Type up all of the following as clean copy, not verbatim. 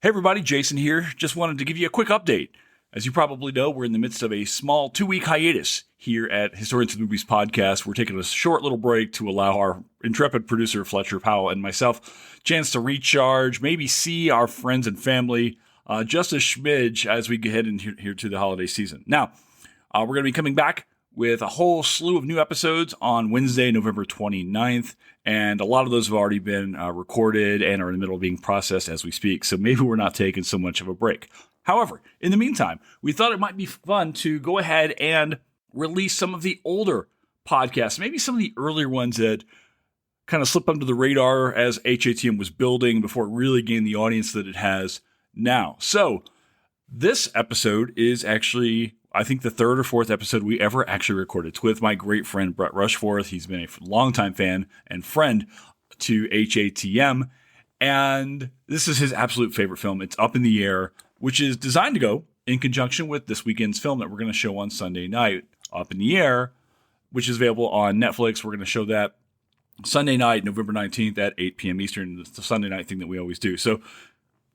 Hey everybody, Jason here. Just wanted to give you a quick update. As you probably know, we're in the midst of a small 2-week hiatus here at Historians of the Movies Podcast. We're taking a short little break to allow our intrepid producer, Fletcher Powell, and myself a chance to recharge, maybe see our friends and family just a smidge as we get head in here to the holiday season. Now, we're going to be coming back with a whole slew of new episodes on Wednesday, November 29th. And a lot of those have already been recorded and are in the middle of being processed as we speak. So maybe we're not taking so much of a break. However, in the meantime, we thought it might be fun to go ahead and release some of the older podcasts, maybe some of the earlier ones that kind of slipped under the radar as HATM was building before it really gained the audience that it has now. So this episode is actually, I think, the third or fourth episode we ever actually recorded. It's with my great friend, Brett Rushforth. He's been a longtime fan and friend to HATM. And this is his absolute favorite film. It's Up in the Air, which is designed to go in conjunction with this weekend's film that we're going to show on Sunday night, Up in the Air, which is available on Netflix. We're going to show that Sunday night, November 19th at 8 p.m. Eastern. It's the Sunday night thing that we always do. So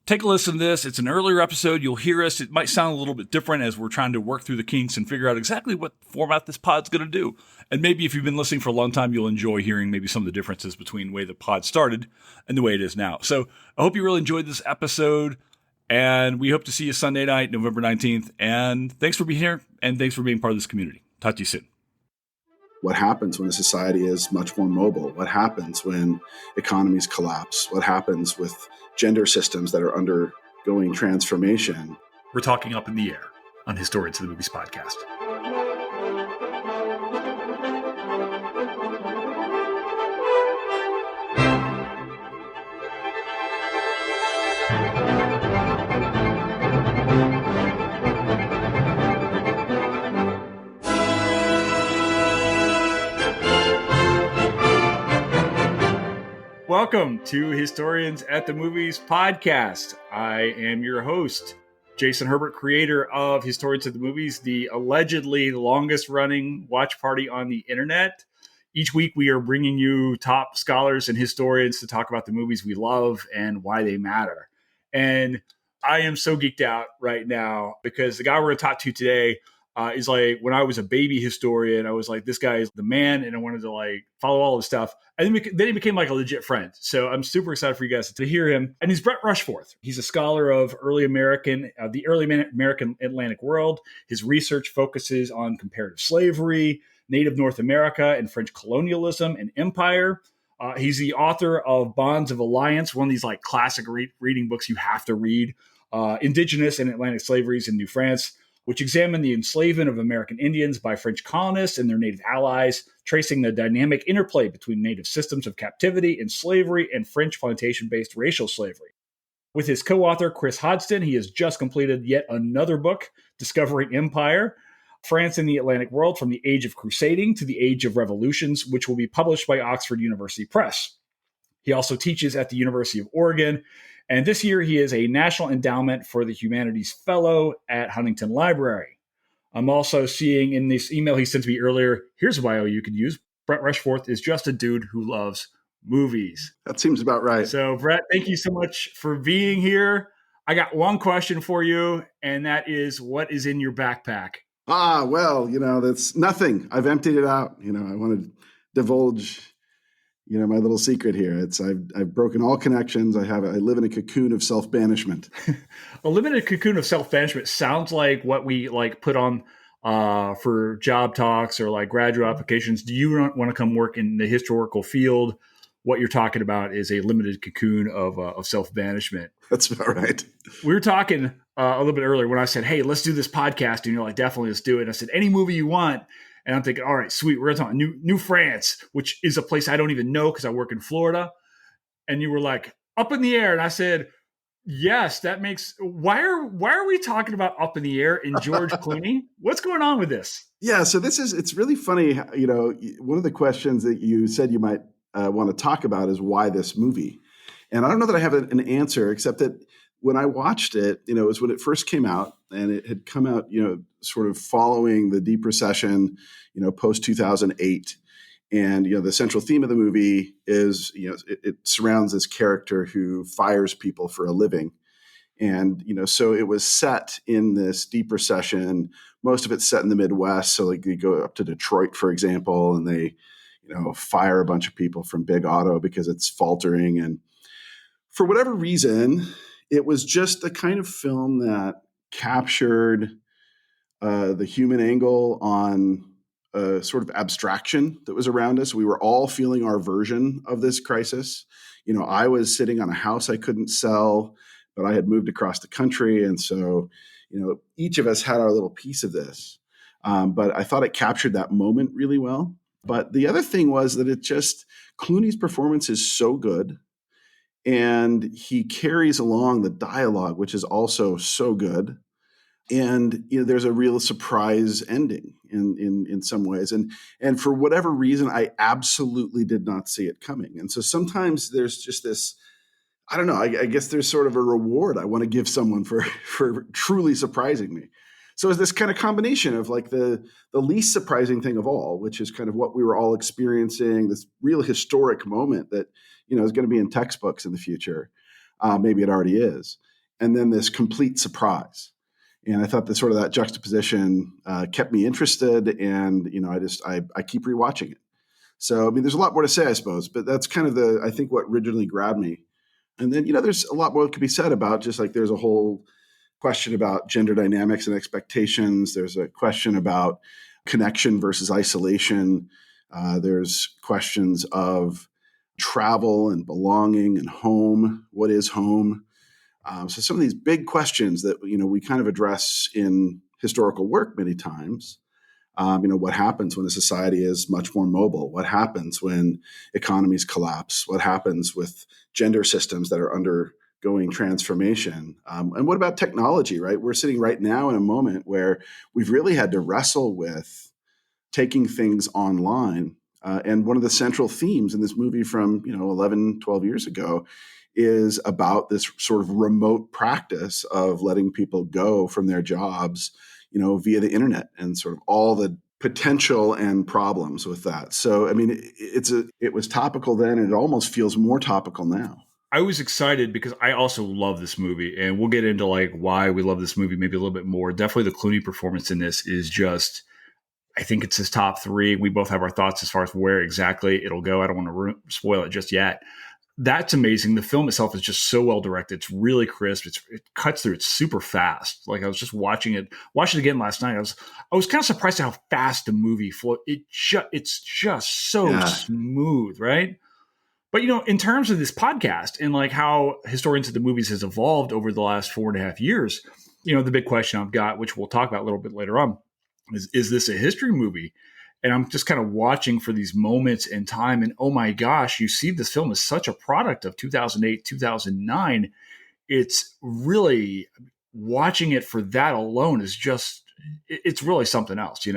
take a listen to this. It's an earlier episode. You'll hear us. It might sound a little bit different as we're trying to work through the kinks and figure out exactly what format this pod's going to do. And maybe if you've been listening for a long time, you'll enjoy hearing maybe some of the differences between the way the pod started and the way it is now. So I hope you really enjoyed this episode, and we hope to see you Sunday night, November 19th. And thanks for being here, and thanks for being part of this community. Talk to you soon. What happens when a society is much more mobile? What happens when economies collapse? What happens with gender systems that are undergoing transformation? We're talking Up in the Air on Historians of the Movies Podcast. Welcome to Historians at the Movies Podcast. I am your host, Jason Herbert, creator of Historians at the Movies, the allegedly longest running watch party on the internet. Each week we are bringing you top scholars and historians to talk about the movies we love and why they matter. And I am so geeked out right now because the guy we're going to talk to today is like, when I was a baby historian, I was like, this guy is the man, and I wanted to like follow all his stuff. And then he became like a legit friend. So I'm super excited for you guys to hear him. And he's Brett Rushforth. He's a scholar of the early American Atlantic world. His research focuses on comparative slavery, Native North America, and French colonialism and empire. He's the author of Bonds of Alliance, one of these like classic reading books you have to read, Indigenous and Atlantic Slaveries in New France, which examined the enslavement of American Indians by French colonists and their native allies, tracing the dynamic interplay between native systems of captivity and slavery and French plantation-based racial slavery. With his co-author, Chris Hodgson, he has just completed yet another book, Discovering Empire, France and the Atlantic World from the Age of Crusading to the Age of Revolutions, which will be published by Oxford University Press. He also teaches at the University of Oregon, and this year, he is a National Endowment for the Humanities Fellow at Huntington Library. I'm also seeing in this email he sent to me earlier, here's a bio you could use. Brett Rushforth is just a dude who loves movies. That seems about right. So, Brett, thank you so much for being here. I got one question for you, and that is, what is in your backpack? Well, that's nothing. I've emptied it out. I want to divulge my little secret here. I've broken all connections. I live in a cocoon of self-banishment. A limited cocoon of self-banishment sounds like what we like put on for job talks or like graduate applications. Do you want to come work in the historical field? What you're talking about is a limited cocoon of self-banishment. That's about right. We were talking a little bit earlier when I said, hey, let's do this podcast. And you're like, definitely, let's do it. And I said, any movie you want. And I'm thinking, all right, sweet. We're going to talk New France, which is a place I don't even know because I work in Florida. And you were like, Up in the Air. And I said, yes, that makes – why are we talking about Up in the Air and George Clooney? What's going on with this? Yeah, so it's really funny. One of the questions that you said you might want to talk about is why this movie. And I don't know that I have an answer, except that when I watched it, it was when it first came out, and it had come out, sort of following the deep recession, post 2008. And, the central theme of the movie is, it surrounds this character who fires people for a living. And, so it was set in this deep recession. Most of it's set in the Midwest. So like you go up to Detroit, for example, and they, fire a bunch of people from Big Auto because it's faltering. And for whatever reason, it was just the kind of film that captured the human angle on a sort of abstraction that was around us. We were all feeling our version of this crisis. I was sitting on a house I couldn't sell, but I had moved across the country. And so, each of us had our little piece of this. But I thought it captured that moment really well. But the other thing was that Clooney's performance is so good. And he carries along the dialogue, which is also so good. And there's a real surprise ending in some ways, and for whatever reason, I absolutely did not see it coming. And so sometimes there's just this, I don't know. I guess there's sort of a reward I want to give someone for truly surprising me. So it's this kind of combination of like the least surprising thing of all, which is kind of what we were all experiencing, this real historic moment that is going to be in textbooks in the future. Maybe it already is, and then this complete surprise. And I thought that juxtaposition kept me interested, and I keep rewatching it. So I mean, there's a lot more to say, I suppose, but that's kind of I think what originally grabbed me. And then there's a lot more that could be said about just like there's a whole question about gender dynamics and expectations. There's a question about connection versus isolation. There's questions of travel and belonging and home. What is home? So some of these big questions that we kind of address in historical work many times. What happens when a society is much more mobile? What happens when economies collapse? What happens with gender systems that are undergoing transformation? And what about technology, right? We're sitting right now in a moment where we've really had to wrestle with taking things online. And one of the central themes in this movie from 11, 12 years ago is about this sort of remote practice of letting people go from their jobs, via the internet, and sort of all the potential and problems with that. So, I mean, it was topical then, and it almost feels more topical now. I was excited because I also love this movie, and we'll get into like why we love this movie maybe a little bit more. Definitely the Clooney performance in this is just, I think it's his top three. We both have our thoughts as far as where exactly it'll go. I don't want to spoil it just yet. That's amazing. The film itself is just so well directed. It's really crisp. It cuts through. It's super fast. Like I was just watching it again last night. I was kind of surprised at how fast the movie flowed. It's just so smooth, right? But in terms of this podcast and like how Historians of the Movies has evolved over the last 4.5 years, the big question I've got, which we'll talk about a little bit later on, is this a history movie? And I'm just kind of watching for these moments in time. And oh my gosh, you see this film is such a product of 2008, 2009. It's really, watching it for that alone is just, it's really something else,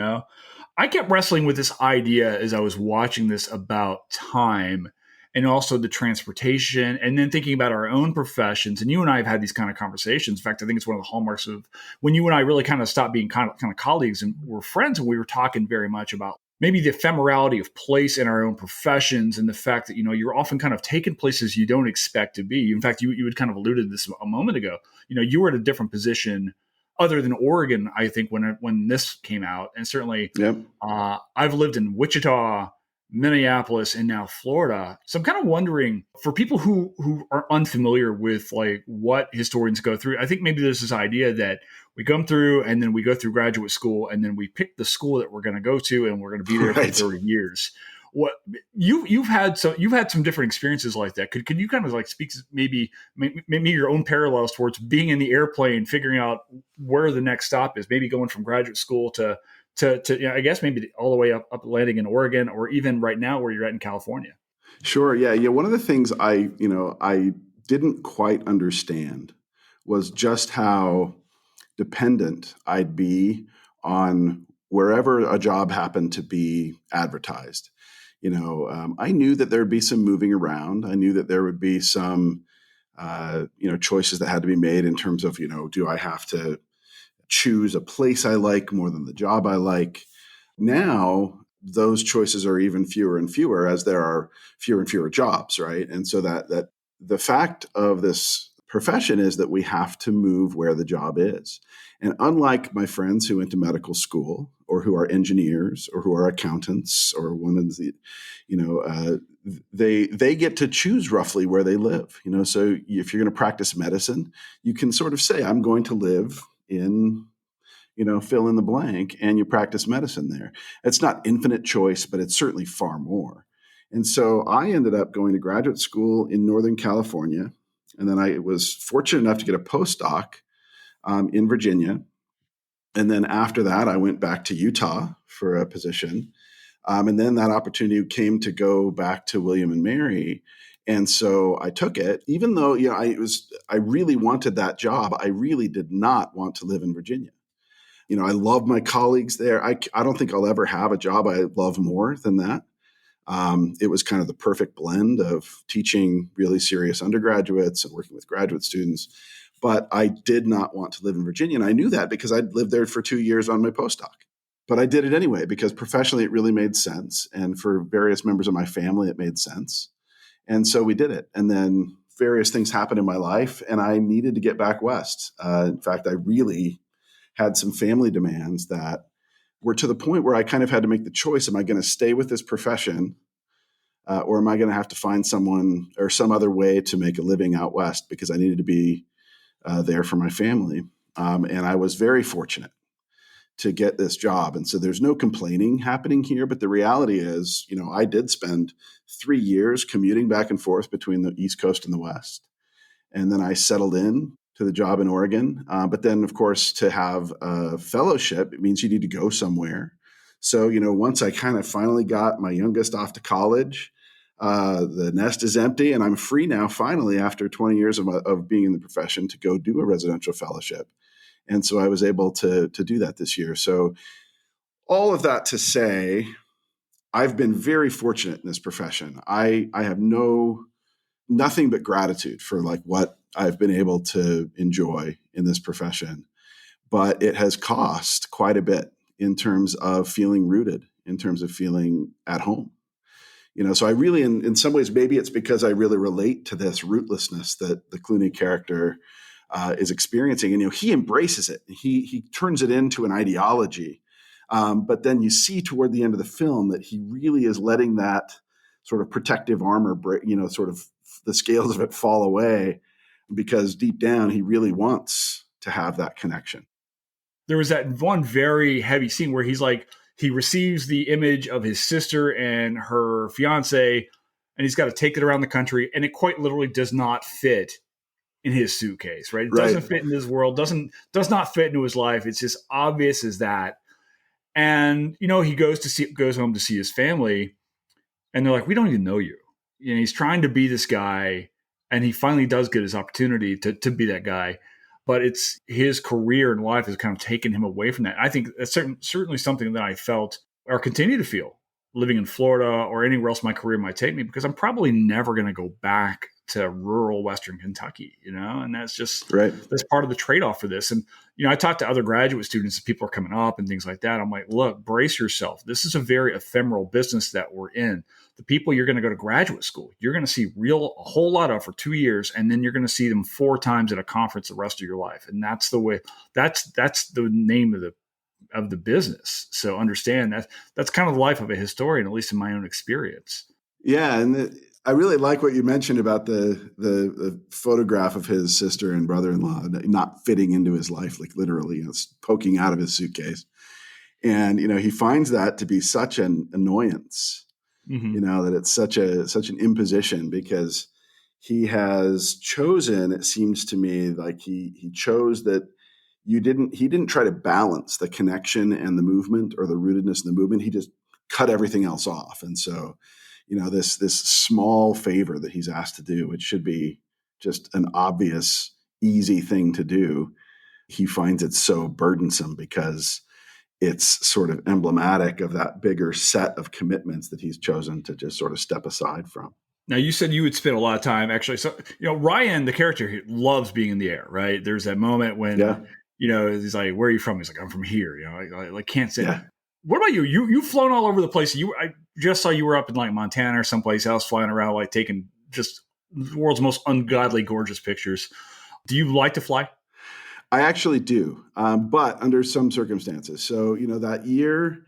I kept wrestling with this idea as I was watching this about time and also the transportation, and then thinking about our own professions. And you and I have had these kind of conversations. In fact, I think it's one of the hallmarks of when you and I really kind of stopped being kind of colleagues and were friends, and we were talking very much about maybe the ephemerality of place in our own professions, and the fact that, you're often kind of taken places you don't expect to be. In fact, you had kind of alluded to this a moment ago. You were at a different position other than Oregon, I think, when this came out. And certainly I've lived in Wichita, Minneapolis, and now Florida. So I'm kind of wondering, for people who are unfamiliar with like what historians go through, I think maybe there's this idea that we come through and then we go through graduate school and then we pick the school that we're going to go to and we're going to be there for 30 years. What you've had some different experiences like that. Could you kind of like speak maybe your own parallels towards being in the airplane, figuring out where the next stop is, maybe going from graduate school to I guess maybe all the way up landing in Oregon, or even right now where you're at in California? Sure. Yeah. One of the things I didn't quite understand was just how dependent I'd be on wherever a job happened to be advertised. I knew that there'd be some moving around. I knew that there would be some, choices that had to be made in terms of, do I have to choose a place I like more than the job I like? Now, those choices are even fewer and fewer as there are fewer and fewer jobs, right? And so that the fact of this profession is that we have to move where the job is. And unlike my friends who went to medical school or who are engineers or who are accountants or one of the, they get to choose roughly where they live. So if you're going to practice medicine, you can sort of say, I'm going to live in, fill in the blank, and you practice medicine there. It's not infinite choice, but it's certainly far more. And so I ended up going to graduate school in Northern California. And then I was fortunate enough to get a postdoc in Virginia. And then after that, I went back to Utah for a position. And then that opportunity came to go back to William and Mary. And so I took it, even though I really wanted that job. I really did not want to live in Virginia. I love my colleagues there. I don't think I'll ever have a job I love more than that. It was kind of the perfect blend of teaching really serious undergraduates and working with graduate students. But I did not want to live in Virginia. And I knew that because I'd lived there for 2 years on my postdoc. But I did it anyway because professionally it really made sense. And for various members of my family, it made sense. And so we did it. And then various things happened in my life and I needed to get back west. In fact, I really had some family demands that were to the point where I kind of had to make the choice. Am I going to stay with this profession or am I going to have to find someone or some other way to make a living out west because I needed to be there for my family. And I was very fortunate to get this job. And so there's no complaining happening here. But the reality is, I did spend 3 years commuting back and forth between the East Coast and the West. And then I settled in to the job in Oregon. But then, of course, to have a fellowship, it means you need to go somewhere. So, once I kind of finally got my youngest off to college, the nest is empty and I'm free now, finally, after 20 years of being in the profession to go do a residential fellowship. And so I was able to do that this year. So all of that to say, I've been very fortunate in this profession. I have nothing but gratitude for what I've been able to enjoy in this profession. But it has cost quite a bit in terms of feeling rooted, in terms of feeling at home. So I really, in some ways, maybe it's because I really relate to this rootlessness that the Clooney character is experiencing. And, he embraces it. He turns it into an ideology. But then you see toward the end of the film that he really is letting that sort of protective armor break, sort of the scales of it fall away because deep down he really wants to have that connection. There was that one very heavy scene where he receives the image of his sister and her fiance, and he's got to take it around the country, and it quite literally does not fit in his suitcase, right? It doesn't fit in his world, does not fit into his life. It's just obvious as that. And, he goes home to see his family, and they're like, we don't even know you. He's trying to be this guy, and he finally does get his opportunity to be that guy. But it's his career and life has kind of taken him away from that. I think that's certainly something that I felt or continue to feel living in Florida or anywhere else my career might take me, because I'm probably never going to go back to rural Western Kentucky, and that's just right. That's part of the trade-off for this. And, I talk to other graduate students as people are coming up and things like that. I'm like, look, brace yourself. This is a very ephemeral business that we're in. The people you're going to go to graduate school, you're going to see a whole lot of for 2 years, and then you're going to see them 4 times at a conference the rest of your life. And that's the way, that's the name of the business. So understand that's kind of the life of a historian, at least in my own experience. Yeah. And I really like what you mentioned about the photograph of his sister and brother-in-law not fitting into his life, like literally, it's poking out of his suitcase. And, he finds that to be such an annoyance, that it's such an imposition, because he has chosen, it seems to me like he chose that he didn't try to balance the connection and the movement or the rootedness in the movement. He just cut everything else off. And so, this small favor that he's asked to do, which should be just an obvious, easy thing to do, he finds it so burdensome because it's sort of emblematic of that bigger set of commitments that he's chosen to just sort of step aside from. Now, you said you would spend a lot of time actually. So, Ryan, the character, he loves being in the air, right? There's that moment when, he's like, where are you from? He's like, I'm from here. I can't say. Yeah. What about you? You've flown all over the place. I just saw you were up in Montana or someplace else, flying around, taking just the world's most ungodly gorgeous pictures. Do you like to fly? I actually do, but under some circumstances. So, that year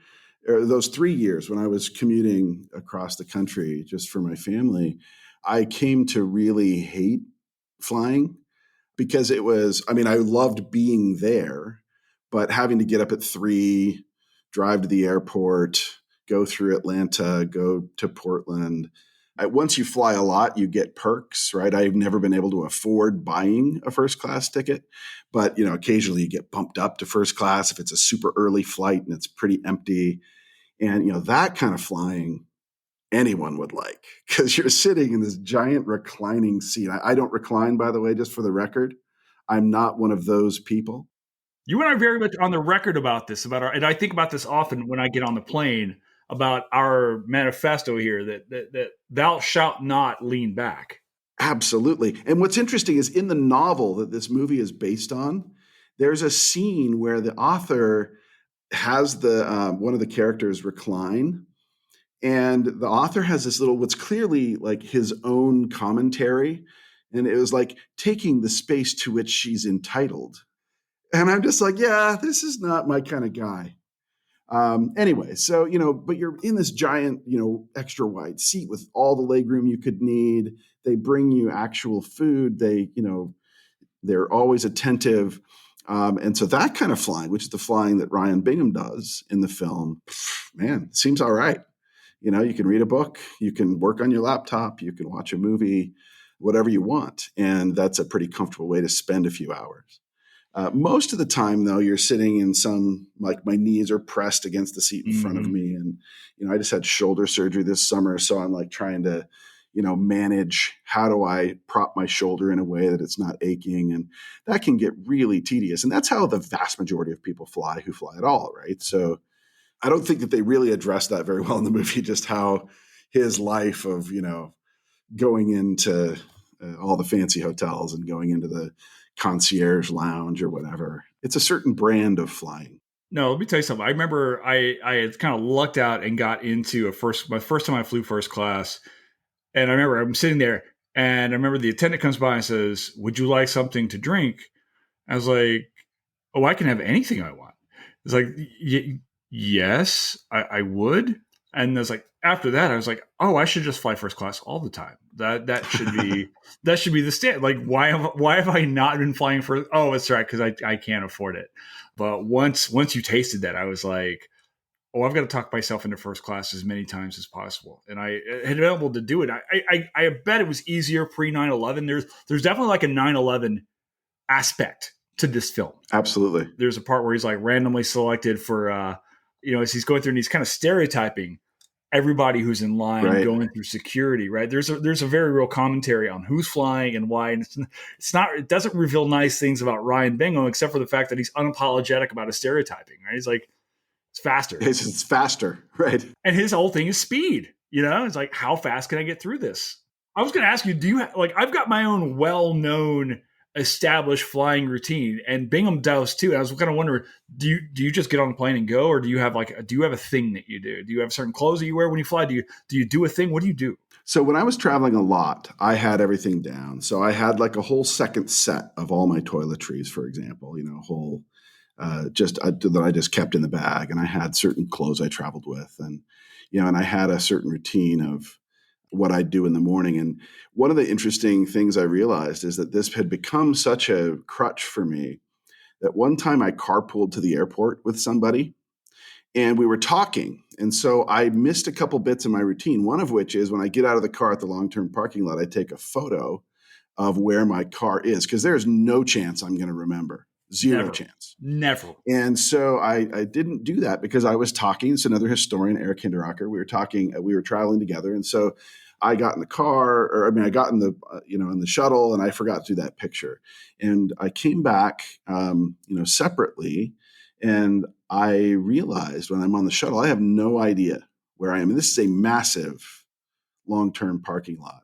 or those 3 years when I was commuting across the country just for my family, I came to really hate flying because I loved being there, but having to get up at 3, drive to the airport, go through Atlanta, go to Portland. Once you fly a lot, you get perks, right? I've never been able to afford buying a first class ticket, but occasionally you get bumped up to first class if it's a super early flight and it's pretty empty. And that kind of flying anyone would like, because you're sitting in this giant reclining seat. I don't recline, by the way, just for the record. I'm not one of those people. You and I are very much on the record about this, and I think about this often when I get on the plane about our manifesto here that thou shalt not lean back. Absolutely. And what's interesting is in the novel that this movie is based on, there's a scene where the author has one of the characters recline, and the author has this little, what's clearly like his own commentary. And it was like taking the space to which she's entitled. And I'm just like, yeah, this is not my kind of guy. Anyway, so, but you're in this giant, extra wide seat with all the legroom you could need. They bring you actual food. They're always attentive. And so that kind of flying, which is the flying that Ryan Bingham does in the film, man, seems all right. You can read a book, you can work on your laptop, you can watch a movie, whatever you want. And that's a pretty comfortable way to spend a few hours. Most of the time, though, you're sitting in like my knees are pressed against the seat in front of me. And, I just had shoulder surgery this summer. So I'm like trying to, manage how do I prop my shoulder in a way that it's not aching. And that can get really tedious. And that's how the vast majority of people fly who fly at all, right? So I don't think that they really address that very well in the movie, just how his life of, going into all the fancy hotels and going into the concierge lounge or whatever. It's a certain brand of flying. No, let me tell you something. I remember I had kind of lucked out and got into my first time I flew first class. And I remember I'm sitting there and I remember the attendant comes by and says, "Would you like something to drink?" I was like, "Oh, I can have anything I want." It's like, yes, I would. And I was like, after that, I was like, oh, I should just fly first class all the time. That should be the standard. Like, why have I not been flying first? Oh, it's right, because I can't afford it. But once you tasted that, I was like, oh, I've got to talk myself into first class as many times as possible. And I had been able to do it. I bet it was easier pre 9/11. There's definitely like a 9/11 aspect to this film. Absolutely. There's a part where he's like randomly selected for, as he's going through and he's kind of stereotyping everybody who's in line going through security, right? There's a very real commentary on who's flying and why. And it doesn't reveal nice things about Ryan Bingham, except for the fact that he's unapologetic about his stereotyping, right? He's like, it's faster. It's faster, right? And his whole thing is speed, it's like, how fast can I get through this? I was going to ask you, do you I've got my own well-known established flying routine, and Bingham does too. And I was kind of wondering, do you just get on the plane and go, or do you have a thing that you do? Do you have certain clothes that you wear when you fly? Do you do a thing? What do you do? So when I was traveling a lot, I had everything down. So I had like a whole second set of all my toiletries, for example, a whole that I just kept in the bag, and I had certain clothes I traveled with, and and I had a certain routine of what I do in the morning. And one of the interesting things I realized is that this had become such a crutch for me that one time I carpooled to the airport with somebody and we were talking. And so I missed a couple bits of my routine, one of which is when I get out of the car at the long-term parking lot, I take a photo of where my car is, because there's no chance I'm going to remember. Zero chance. Never. And so I didn't do that because I was talking. It's another historian, Eric Hinderaker. We were traveling together. And so I got in the car, I got in the, in the shuttle, and I forgot to do that picture. And I came back, separately. And I realized when I'm on the shuttle, I have no idea where I am. And this is a massive long-term parking lot,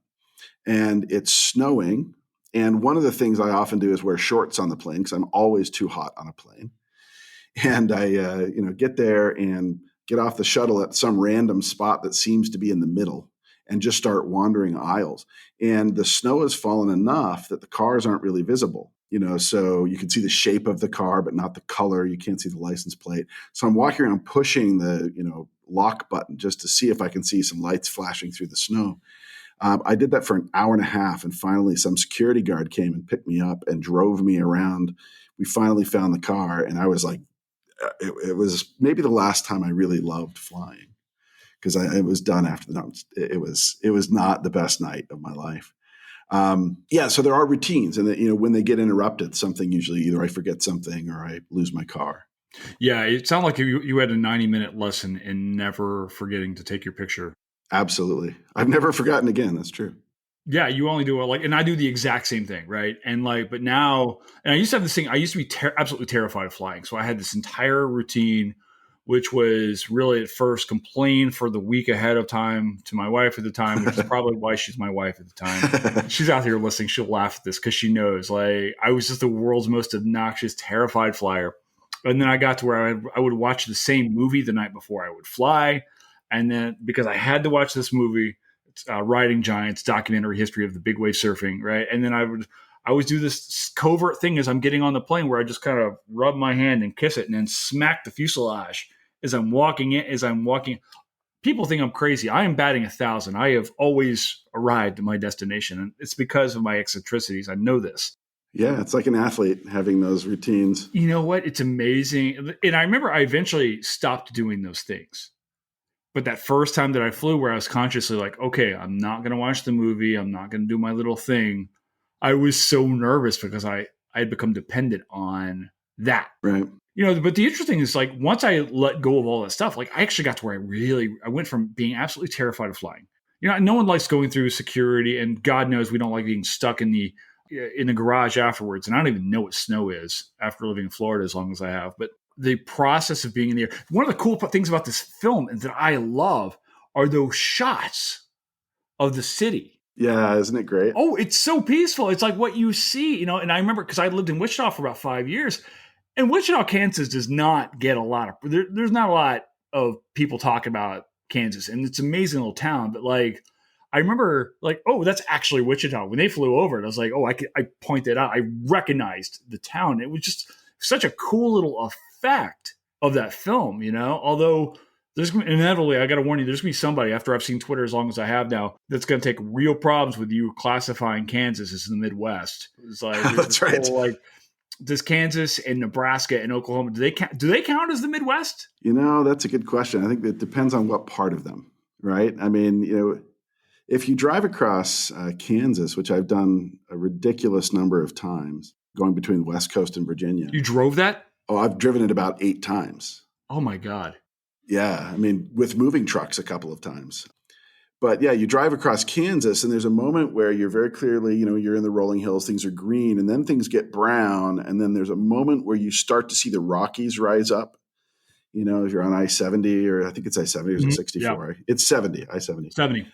and it's snowing. And one of the things I often do is wear shorts on the plane because I'm always too hot on a plane. And I, get there and get off the shuttle at some random spot that seems to be in the middle and just start wandering aisles. And the snow has fallen enough that the cars aren't really visible. so you can see the shape of the car, but not the color. You can't see the license plate. So I'm walking around pushing the, lock button just to see if I can see some lights flashing through the snow. I did that for an hour and a half, and finally some security guard came and picked me up and drove me around. We finally found the car, and I was like, it was maybe the last time I really loved flying, because it was done after it was not the best night of my life. So there are routines, and when they get interrupted, something usually either I forget something or I lose my car. Yeah, it sounded like you had a 90-minute lesson in never forgetting to take your picture. Absolutely. I've never forgotten again. That's true. Yeah, you only do it and I do the exact same thing, right? And but now, and I used to have this thing, I used to be absolutely terrified of flying. So I had this entire routine, which was really at first complain for the week ahead of time to my wife at the time, which is probably why she's my wife at the time. She's out here listening. She'll laugh at this because she knows, I was just the world's most obnoxious, terrified flyer. And then I got to where I would watch the same movie the night before I would fly. And then because I had to watch this movie, Riding Giants, documentary history of the big wave surfing, right? And then I would do this covert thing as I'm getting on the plane where I just kind of rub my hand and kiss it and then smack the fuselage as I'm walking in. People think I'm crazy. I am batting 1,000. I have always arrived at my destination, and it's because of my eccentricities. I know this. Yeah, it's like an athlete having those routines. You know what? It's amazing. And I remember I eventually stopped doing those things. But that first time that I flew where I was consciously like, okay, I'm not going to watch the movie. I'm not going to do my little thing. I was so nervous because I had become dependent on that. Right. But the interesting is once I let go of all that stuff, I actually got to where I went from being absolutely terrified of flying. No one likes going through security, and God knows we don't like being stuck in the garage afterwards. And I don't even know what snow is after living in Florida as long as I have. But the process of being in the air. One of the cool things about this film that I love are those shots of the city. Yeah, isn't it great? Oh, it's so peaceful. It's like what you see, and I remember because I lived in Wichita for about 5 years, and Wichita, Kansas does not get a lot of, there's not a lot of people talking about Kansas, and it's an amazing little town, but I remember oh, that's actually Wichita. When they flew over it, I was like, oh, I pointed out, I recognized the town. It was just such a cool little effect of that film, although there's inevitably, I got to warn you, there's going to be somebody after I've seen Twitter as long as I have now that's going to take real problems with you classifying Kansas as the Midwest. It's that's right. Whole, does Kansas and Nebraska and Oklahoma, do they count as the Midwest? That's a good question. I think it depends on what part of them, right? I mean, if you drive across Kansas, which I've done a ridiculous number of times, going between the West Coast and Virginia. You drove that? Oh, I've driven it about 8 times. Oh my God. Yeah. I mean, with moving trucks a couple of times. But yeah, you drive across Kansas and there's a moment where you're very clearly, you're in the rolling hills, things are green, and then things get brown. And then there's a moment where you start to see the Rockies rise up. If you're on I-70, or I think it's I-70 or 64. Yeah. It's 70, I-70. 70.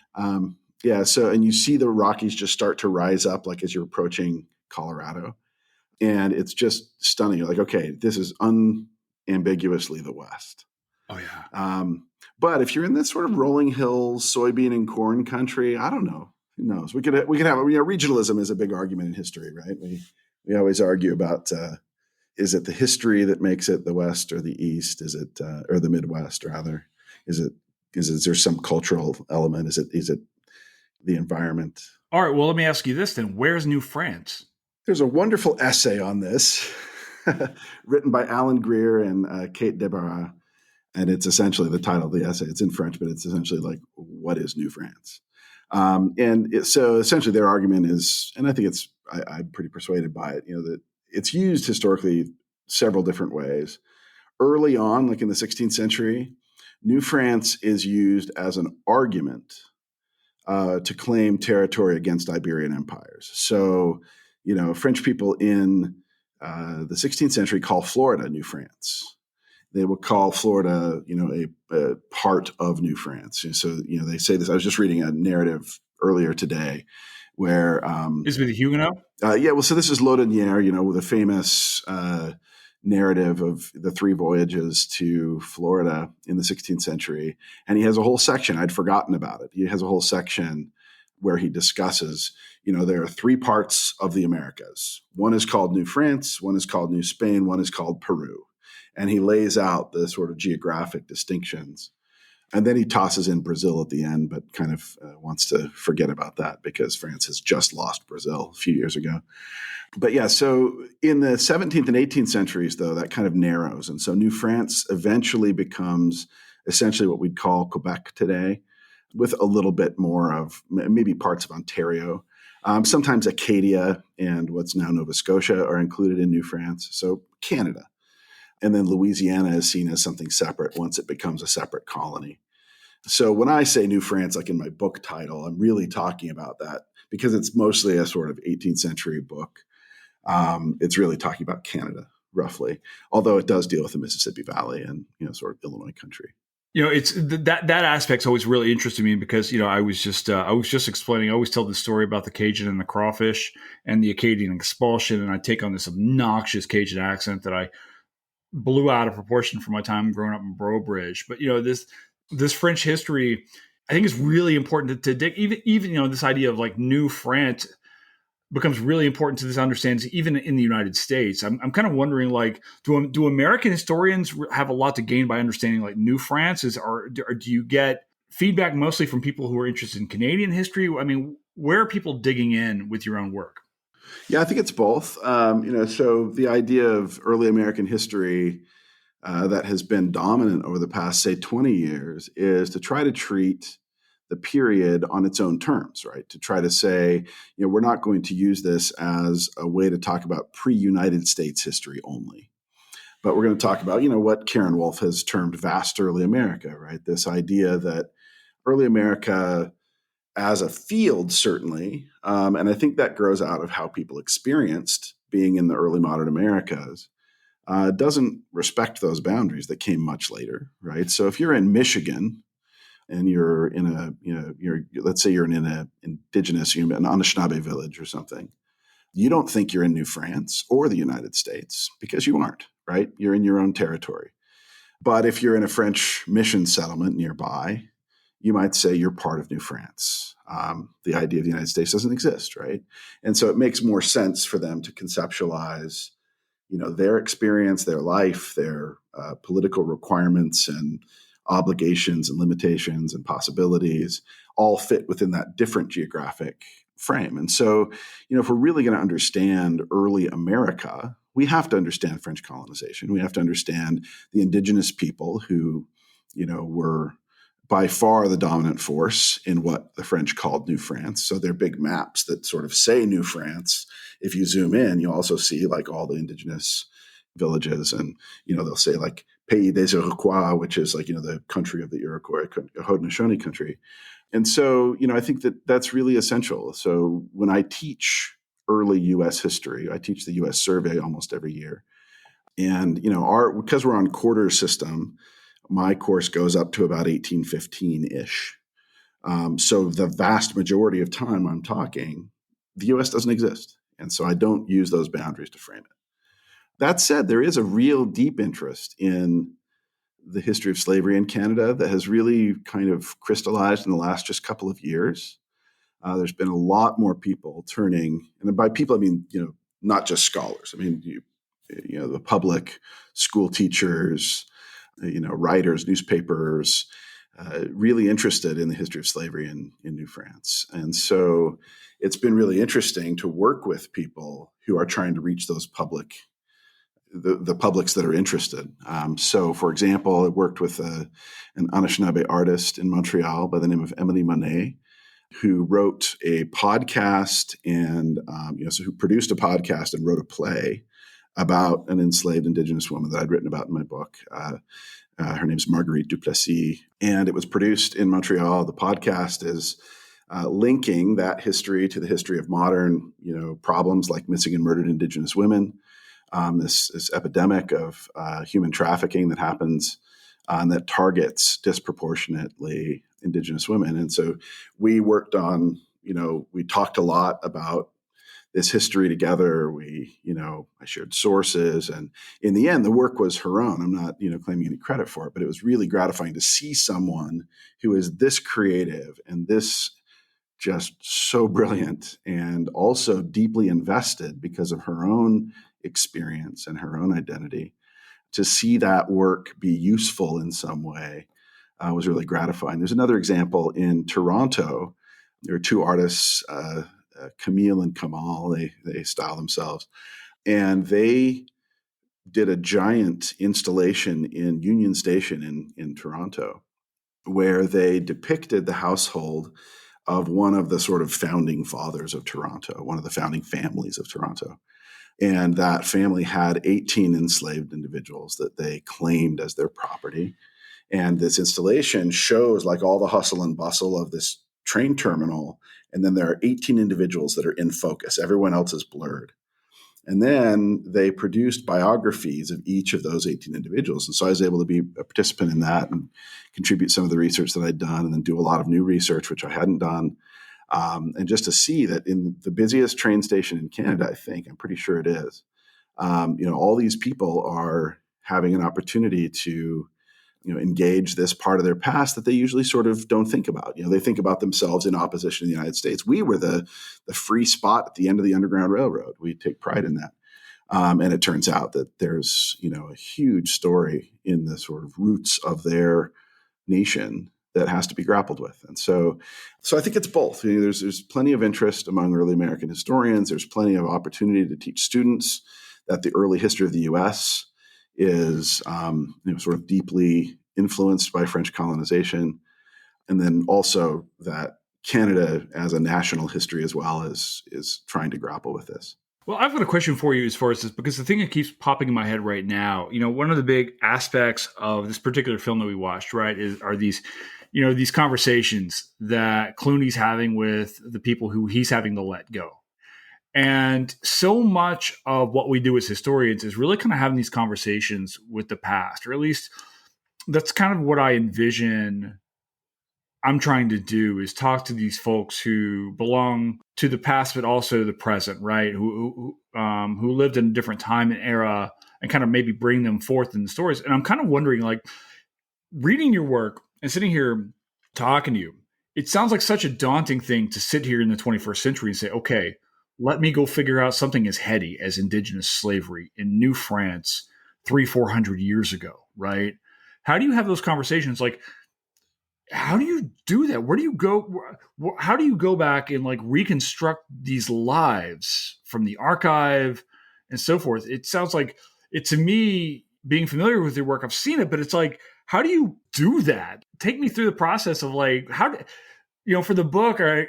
So, and you see the Rockies just start to rise up as you're approaching Colorado. And it's just stunning. You're like, okay, this is unambiguously the West. Oh, yeah. But if you're in this sort of rolling hills, soybean and corn country, I don't know. Who knows? We could have regionalism is a big argument in history, right? We always argue about is it the history that makes it the West or the East? Is it or the Midwest rather? Is there some cultural element? Is it the environment? All right. Well, let me ask you this then: where's New France? There's a wonderful essay on this written by Alan Greer and Kate Debarras. And it's essentially the title of the essay. It's in French, but it's essentially what is New France? So essentially their argument is, and I think I'm pretty persuaded by it, that it's used historically several different ways. Early on, in the 16th century, New France is used as an argument to claim territory against Iberian empires. So, French people in the 16th century call Florida New France. They will call Florida, a part of New France. And so, they say this. I was just reading a narrative earlier today where is it the Huguenot? So this is Laudonnière, the famous narrative of the 3 voyages to Florida in the 16th century. And he has a whole section. I'd forgotten about it. He has a whole section where he discusses, there are three parts of the Americas. One is called New France, one is called New Spain, one is called Peru. And he lays out the sort of geographic distinctions. And then he tosses in Brazil at the end, but kind of wants to forget about that because France has just lost Brazil a few years ago. But yeah, so in the 17th and 18th centuries, though, that kind of narrows. And so New France eventually becomes essentially what we'd call Quebec today, with a little bit more of maybe parts of Ontario. Sometimes Acadia and what's now Nova Scotia are included in New France. So Canada. And then Louisiana is seen as something separate once it becomes a separate colony. So when I say New France, like in my book title, I'm really talking about that because it's mostly a sort of 18th century book. It's really talking about Canada, roughly, although it does deal with the Mississippi Valley and, sort of Illinois country. It's that aspect's always really interesting me because, I was just explaining, I always tell the story about the Cajun and the crawfish and the Acadian expulsion. And I take on this obnoxious Cajun accent that I blew out of proportion from my time growing up in Brobridge. But, this French history, I think is really important to dig. Even this idea of like New France becomes really important to this understanding, even in the United States. I'm kind of wondering, like, do American historians have a lot to gain by understanding like New France? Or do you get feedback mostly from people who are interested in Canadian history? I mean, where are people digging in with your own work? Yeah, I think it's both. So the idea of early American history that has been dominant over the past, say, 20 years is to try to treat the period on its own terms, right? To try to say, we're not going to use this as a way to talk about pre-United States history only, but we're going to talk about, what Karen Wolf has termed vast early America, right? This idea that early America as a field, certainly, and I think that grows out of how people experienced being in the early modern Americas, doesn't respect those boundaries that came much later, right? So if you're in Michigan and you're in let's say you're in an indigenous, an Anishinaabe village or something, you don't think you're in New France or the United States because you aren't, right? You're in your own territory. But if you're in a French mission settlement nearby, you might say you're part of New France. The idea of the United States doesn't exist, right? And so it makes more sense for them to conceptualize, their experience, their life, their political requirements and obligations and limitations and possibilities all fit within that different geographic frame. And so, if we're really going to understand early America, we have to understand French colonization. We have to understand the indigenous people who, were by far the dominant force in what the French called New France. So they're big maps that sort of say New France. If you zoom in, you also see like all the indigenous villages, and they'll say like Pays des Iroquois, which is like the country of the Iroquois, Haudenosaunee country. And so I think that that's really essential. So when I teach early U.S. history, I teach the U.S. survey almost every year, and because we're on quarter system, my course goes up to about 1815-ish. So the vast majority of time I'm talking, the U.S. doesn't exist. And so I don't use those boundaries to frame it. That said, there is a real deep interest in the history of slavery in Canada that has really kind of crystallized in the last just couple of years. There's been a lot more people turning, and by people I mean, not just scholars. I mean, the public, school teachers, writers, newspapers, really interested in the history of slavery in New France. And so it's been really interesting to work with people who are trying to reach those the publics that are interested. So, for example, I worked with an Anishinaabe artist in Montreal by the name of Emily Monet, who wrote a podcast and who produced a podcast and wrote a play about an enslaved Indigenous woman that I'd written about in my book. Her name's Marguerite Duplessis, and it was produced in Montreal. The podcast is linking that history to the history of modern, problems like missing and murdered Indigenous women, this epidemic of human trafficking that happens and that targets disproportionately Indigenous women. And so we worked on, we talked a lot about this history together. I shared sources, and in the end, the work was her own. I'm not, claiming any credit for it, but it was really gratifying to see someone who is this creative and this just so brilliant and also deeply invested because of her own experience and her own identity. To see that work be useful in some way was really gratifying. There's another example in Toronto. There are two artists, Camille and Kamal, they style themselves, and they did a giant installation in Union Station in Toronto where they depicted the household of one of the sort of founding fathers of Toronto, one of the founding families of Toronto. And that family had 18 enslaved individuals that they claimed as their property. And this installation shows like all the hustle and bustle of this train terminal. And then there are 18 individuals that are in focus. Everyone else is blurred. And then they produced biographies of each of those 18 individuals. And so I was able to be a participant in that and contribute some of the research that I'd done and then do a lot of new research, which I hadn't done. And just to see that in the busiest train station in Canada, I'm pretty sure it is, all these people are having an opportunity to, engage this part of their past that they usually sort of don't think about. They think about themselves in opposition to the United States. We were the free spot at the end of the Underground Railroad. We take pride in that. And it turns out that there's, a huge story in the sort of roots of their nation that has to be grappled with. And so I think it's both. There's plenty of interest among early American historians. There's plenty of opportunity to teach students that the early history of the U.S. is sort of deeply influenced by French colonization. And then also that Canada as a national history as well is trying to grapple with this. Well, I've got a question for you as far as this, because the thing that keeps popping in my head right now, one of the big aspects of this particular film that we watched, right, are these, these conversations that Clooney's having with the people who he's having to let go. And so much of what we do as historians is really kind of having these conversations with the past, or at least that's kind of what I envision I'm trying to do, is talk to these folks who belong to the past, but also the present, right? Who lived in a different time and era, and kind of maybe bring them forth in the stories. And I'm kind of wondering, like, reading your work and sitting here talking to you, it sounds like such a daunting thing to sit here in the 21st century and say, okay, let me go figure out something as heady as indigenous slavery in New France 300-400 years ago, right? How do you have those conversations? Like, how do you do that? Where do you go? How do you go back and like reconstruct these lives from the archive and so forth? It sounds like to me, being familiar with your work, I've seen it, but it's like, how do you do that? Take me through the process of like, for the book, or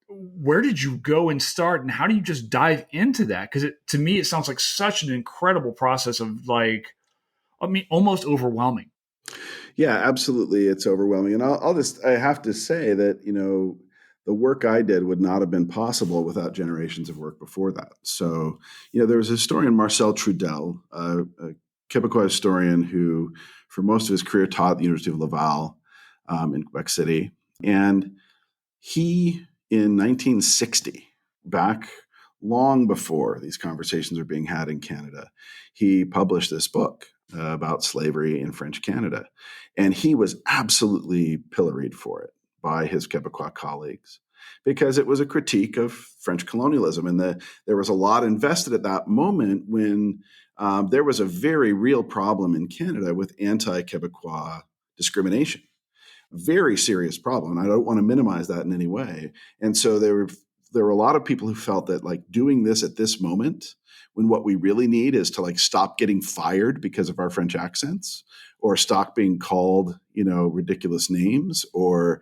where did you go and start, and how do you just dive into that? Because to me, it sounds like such an incredible process of like, almost overwhelming. Yeah, absolutely. It's overwhelming. And I have to say that, the work I did would not have been possible without generations of work before that. So, there was a historian, Marcel Trudel, a Quebecois historian who, for most of his career, taught at the University of Laval in Quebec City. And he, in 1960, back long before these conversations were being had in Canada, he published this book about slavery in French Canada. And he was absolutely pilloried for it by his Quebecois colleagues because it was a critique of French colonialism. And there was a lot invested at that moment when there was a very real problem in Canada with anti-Quebecois discrimination. Very serious problem. And I don't want to minimize that in any way. And so there were a lot of people who felt that like doing this at this moment, when what we really need is to like stop getting fired because of our French accents, or stop being called, ridiculous names, or,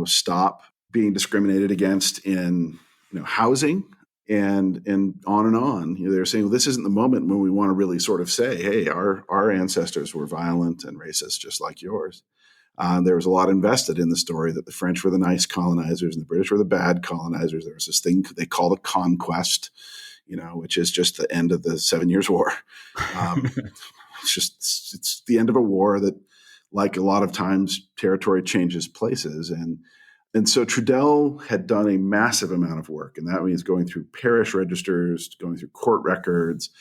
stop being discriminated against in, housing, and on and on. They're saying, well, this isn't the moment when we want to really sort of say, hey, our ancestors were violent and racist just like yours. There was a lot invested in the story that the French were the nice colonizers and the British were the bad colonizers. There was this thing they call the conquest, which is just the end of the 7 Years' War. It's the end of a war that, like a lot of times, territory changes places. And so Trudel had done a massive amount of work, and that means going through parish registers, going through court records.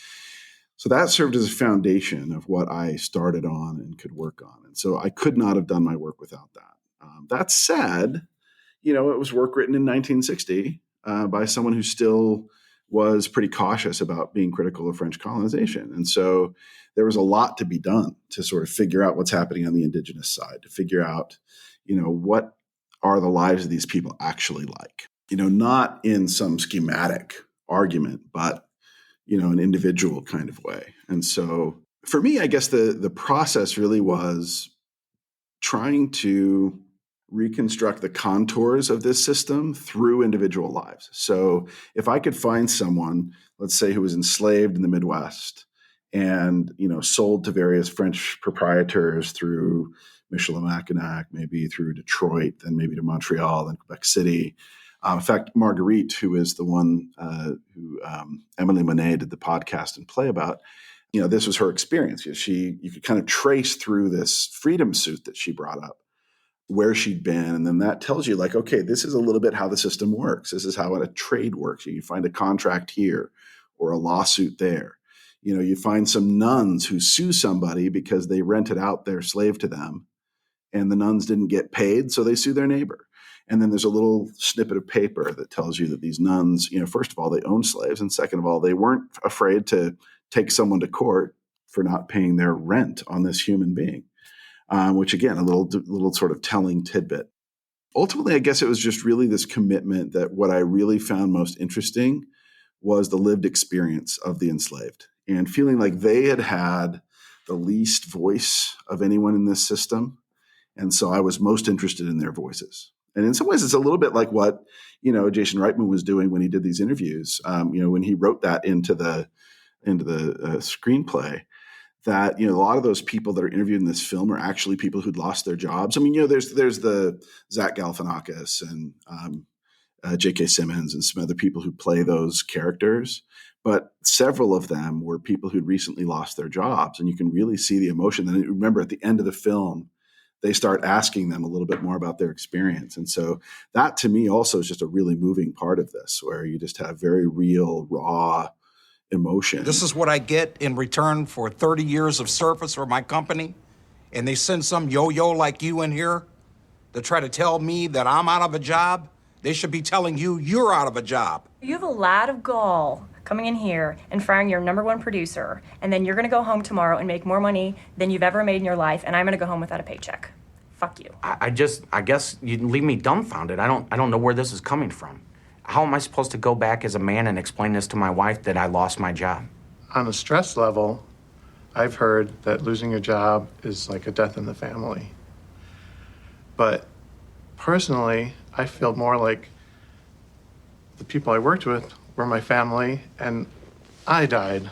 So that served as a foundation of what I started on and could work on. And so I could not have done my work without that. That said, it was work written in 1960 by someone who still was pretty cautious about being critical of French colonization. And so there was a lot to be done to sort of figure out what's happening on the indigenous side, to figure out, what are the lives of these people actually like, not in some schematic argument, but, an individual kind of way. And so for me, I guess the process really was trying to reconstruct the contours of this system through individual lives. So if I could find someone, let's say, who was enslaved in the Midwest and, sold to various French proprietors through Michilimackinac, maybe through Detroit, then maybe to Montreal, then Quebec City. In fact, Marguerite, who is the one who Emily Monet did the podcast and play about, this was her experience. You could kind of trace through this freedom suit that she brought up where she'd been. And then that tells you like, okay, this is a little bit how the system works. This is how a trade works. You find a contract here or a lawsuit there. You find some nuns who sue somebody because they rented out their slave to them and the nuns didn't get paid, so they sue their neighbor. And then there's a little snippet of paper that tells you that these nuns, first of all, they own slaves. And second of all, they weren't afraid to take someone to court for not paying their rent on this human being, which again, a little sort of telling tidbit. Ultimately, I guess it was just really this commitment that what I really found most interesting was the lived experience of the enslaved and feeling like they had the least voice of anyone in this system. And so I was most interested in their voices. And in some ways, it's a little bit like what, Jason Reitman was doing when he did these interviews, when he wrote that into the screenplay, that, a lot of those people that are interviewed in this film are actually people who'd lost their jobs. I mean, there's the Zach Galifianakis and J.K. Simmons and some other people who play those characters. But several of them were people who'd recently lost their jobs. And you can really see the emotion. And remember, at the end of the film, they start asking them a little bit more about their experience. And so that to me also is just a really moving part of this, where you just have very real, raw emotion. This is what I get in return for 30 years of service for my company. And they send some yo-yo like you in here to try to tell me that I'm out of a job. They should be telling you you're out of a job. You have a lot of gall coming in here and firing your number one producer, and then you're gonna go home tomorrow and make more money than you've ever made in your life, and I'm gonna go home without a paycheck. Fuck you. I guess you'd leave me dumbfounded. I don't know where this is coming from. How am I supposed to go back as a man and explain this to my wife that I lost my job? On a stress level, I've heard that losing your job is like a death in the family. But personally, I feel more like the people I worked with were my family, and I died.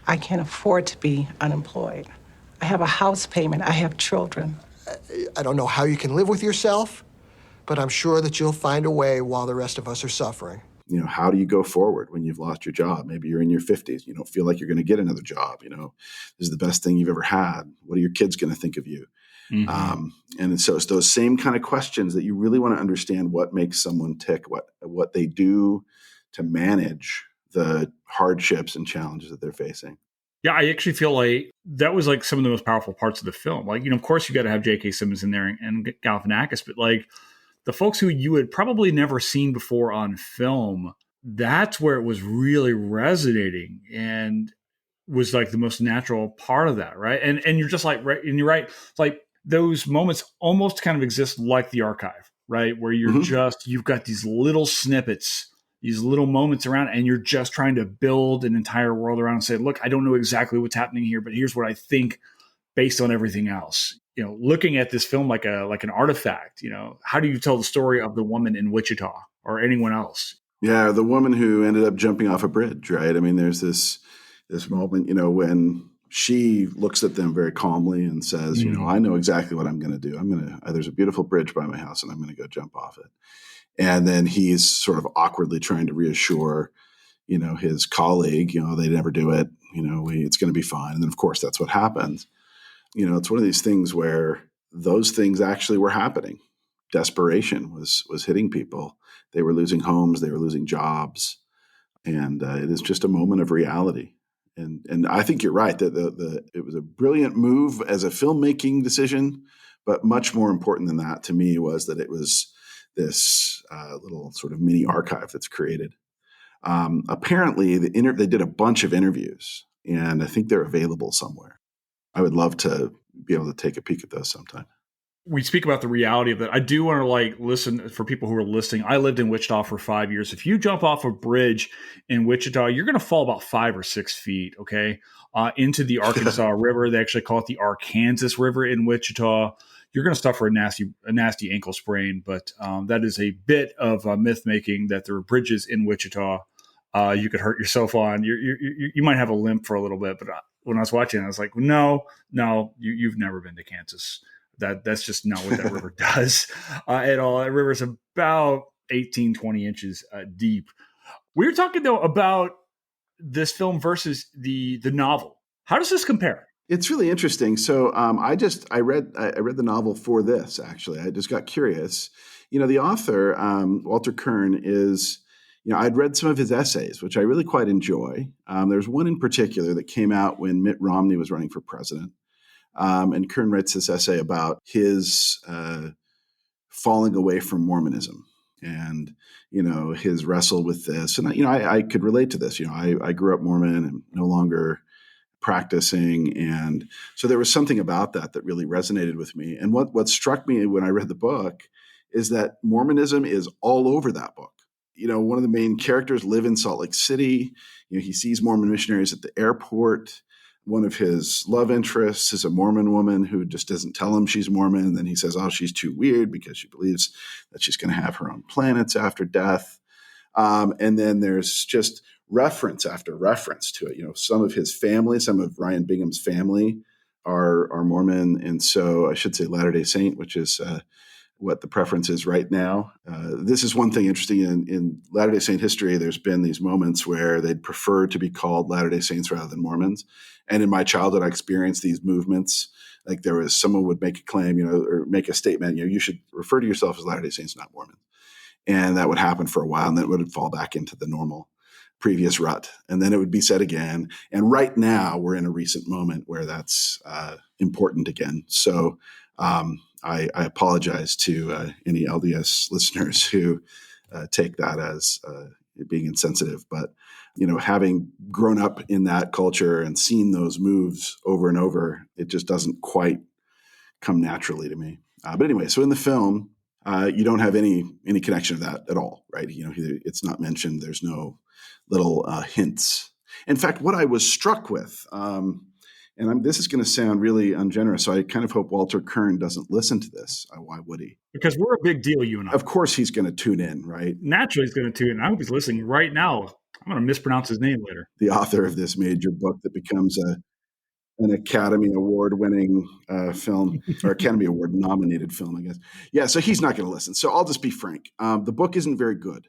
I can't afford to be unemployed. I have a house payment. I have children. I don't know how you can live with yourself, but I'm sure that you'll find a way while the rest of us are suffering. How do you go forward when you've lost your job? Maybe you're in your 50s. You don't feel like you're going to get another job. This is the best thing you've ever had. What are your kids going to think of you? Mm-hmm. And so it's those same kind of questions that you really want to understand what makes someone tick, what they do to manage the hardships and challenges that they're facing. Yeah, I actually feel like that was like some of the most powerful parts of the film. Like, of course you got to have J.K. Simmons in there and Galifianakis, but like the folks who you had probably never seen before on film, that's where it was really resonating and was like the most natural part of that, right? And you're just like, right, and you're right. It's like those moments almost kind of exist like the archive, right? Where you're mm-hmm. You've got these little snippets, these little moments around, and you're just trying to build an entire world around and say, look, I don't know exactly what's happening here, but here's what I think based on everything else. Looking at this film like an artifact, how do you tell the story of the woman in Wichita or anyone else? Yeah, the woman who ended up jumping off a bridge, right? I mean, there's this moment, when she looks at them very calmly and says, mm-hmm. I know exactly what I'm going to do. There's a beautiful bridge by my house and I'm going to go jump off it. And then he's sort of awkwardly trying to reassure, his colleague, they never do it, it's going to be fine. And then of course that's what happens. It's one of these things where those things actually were happening. Desperation was hitting people. They were losing homes, they were losing jobs. And it is just a moment of reality. And I think you're right that it was a brilliant move as a filmmaking decision, but much more important than that to me was that it was this little sort of mini archive that's created. Apparently, they did a bunch of interviews, and I think they're available somewhere. I would love to be able to take a peek at those sometime. We speak about the reality of that. I do want to listen for people who are listening. I lived in Wichita for 5 years. If you jump off a bridge in Wichita, you're going to fall about 5 or 6 feet, okay, into the Arkansas River. They actually call it the Arkansas River in Wichita. You're going to suffer a nasty ankle sprain, but that is a bit of myth making that there are bridges in Wichita you could hurt yourself on. You might have a limp for a little bit, but when I was watching, I was like, no, you've never been to Kansas. That's just not what that river does at all. That river is about 18, 20 inches deep. We were talking, though, about this film versus the novel. How does this compare? It's really interesting. So I read the novel for this, actually. I just got curious. The author, Walter Kern, is, I'd read some of his essays, which I really quite enjoy. There's one in particular that came out when Mitt Romney was running for president. And Kern writes this essay about his falling away from Mormonism and, his wrestle with this. And, I could relate to this. I grew up Mormon and no longer practicing. And so there was something about that really resonated with me. And what struck me when I read the book is that Mormonism is all over that book. One of the main characters live in Salt Lake City. He sees Mormon missionaries at the airport. One of his love interests is a Mormon woman who just doesn't tell him she's Mormon. And then he says, she's too weird because she believes that she's going to have her own planets after death. And then there's just reference after reference to it. Some of his family, some of Ryan Bingham's family are Mormon. And so I should say Latter-day Saint, which is what the preference is right now. This is one thing interesting in Latter-day Saint history. There's been these moments where they'd prefer to be called Latter-day Saints rather than Mormons. And in my childhood, I experienced these movements. Like there was someone would make a claim, or make a statement, you should refer to yourself as Latter-day Saints, not Mormons. And that would happen for a while, and then it would fall back into the normal previous rut. And then it would be said again. And right now we're in a recent moment where that's important again. So I apologize to any LDS listeners who take that as being insensitive. But, having grown up in that culture and seen those moves over and over, it just doesn't quite come naturally to me. But anyway, so in the film, you don't have any connection to that at all, right? It's not mentioned. There's no little hints. In fact, what I was struck with, this is going to sound really ungenerous, so I kind of hope Walter Kern doesn't listen to this. Why would he? Because we're a big deal, you and I. Of course he's going to tune in, right? Naturally he's going to tune in. I hope he's listening right now. I'm going to mispronounce his name later. The author of this major book that becomes an Academy Award-winning film, or Academy Award-nominated film, I guess. Yeah, so he's not going to listen. So I'll just be frank. The book isn't very good.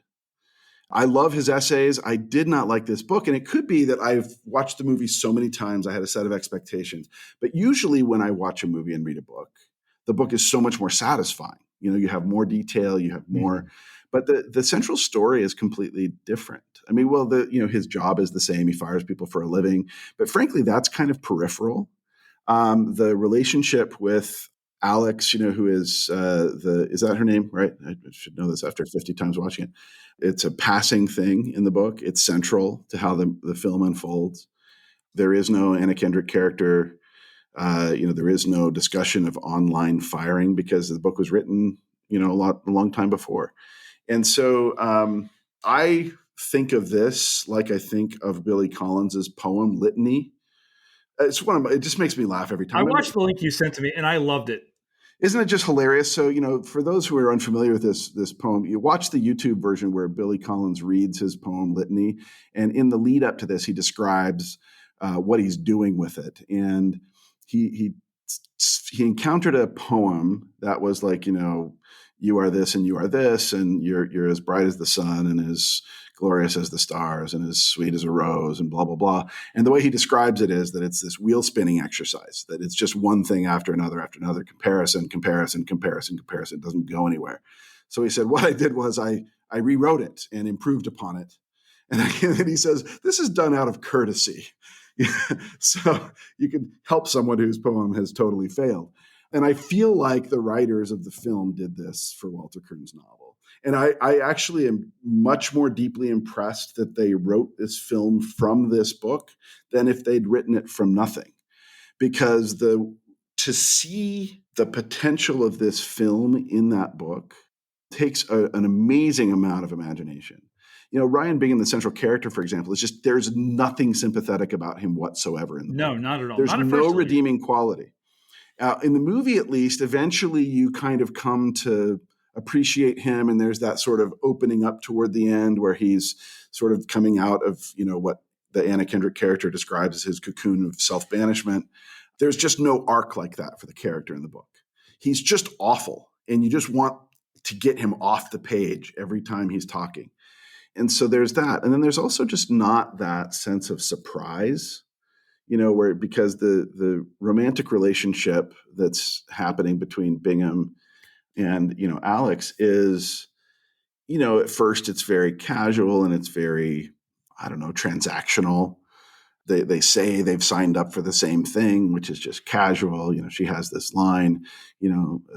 I love his essays. I did not like this book, and it could be that I've watched the movie so many times, I had a set of expectations. But usually when I watch a movie and read a book, the book is so much more satisfying. You have more detail, you have more, but the central story is completely different. I mean, well, his job is the same. He fires people for a living, but frankly, that's kind of peripheral. The relationship with Alex, who is is that her name, right? I should know this after 50 times watching it. It's a passing thing in the book. It's central to how the film unfolds. There is no Anna Kendrick character. There is no discussion of online firing because the book was written, a long time before. And so I think of this like I think of Billy Collins's poem Litany. It just makes me laugh every time. I watched the link you sent to me and I loved it. Isn't it just hilarious? So, for those who are unfamiliar with this poem, you watch the YouTube version where Billy Collins reads his poem Litany. And in the lead up to this, he describes what he's doing with it. And he encountered a poem that was like, you are this and you are this, and you're as bright as the sun and as glorious as the stars and as sweet as a rose and blah, blah, blah. And the way he describes it is that it's this wheel spinning exercise, that it's just one thing after another, comparison, it doesn't go anywhere. So he said, what I did was I rewrote it and improved upon it. And then he says, this is done out of courtesy. So you can help someone whose poem has totally failed. And I feel like the writers of the film did this for Walter Kern's novel. And I actually am much more deeply impressed that they wrote this film from this book than if they'd written it from nothing. Because to see the potential of this film in that book takes an amazing amount of imagination. Ryan being the central character, for example, is just, there's nothing sympathetic about him whatsoever in the book. No, not at all. There's not no redeeming quality. In the movie, at least, eventually you kind of come to appreciate him, and there's that sort of opening up toward the end where he's sort of coming out of, what the Anna Kendrick character describes as his cocoon of self-banishment. There's just no arc like that for the character in the book. He's just awful, and you just want to get him off the page every time he's talking. And so there's that. And then there's also just not that sense of surprise, because the romantic relationship that's happening between Bingham and, Alex is, at first it's very casual and it's very, transactional. They say they've signed up for the same thing, which is just casual. She has this line,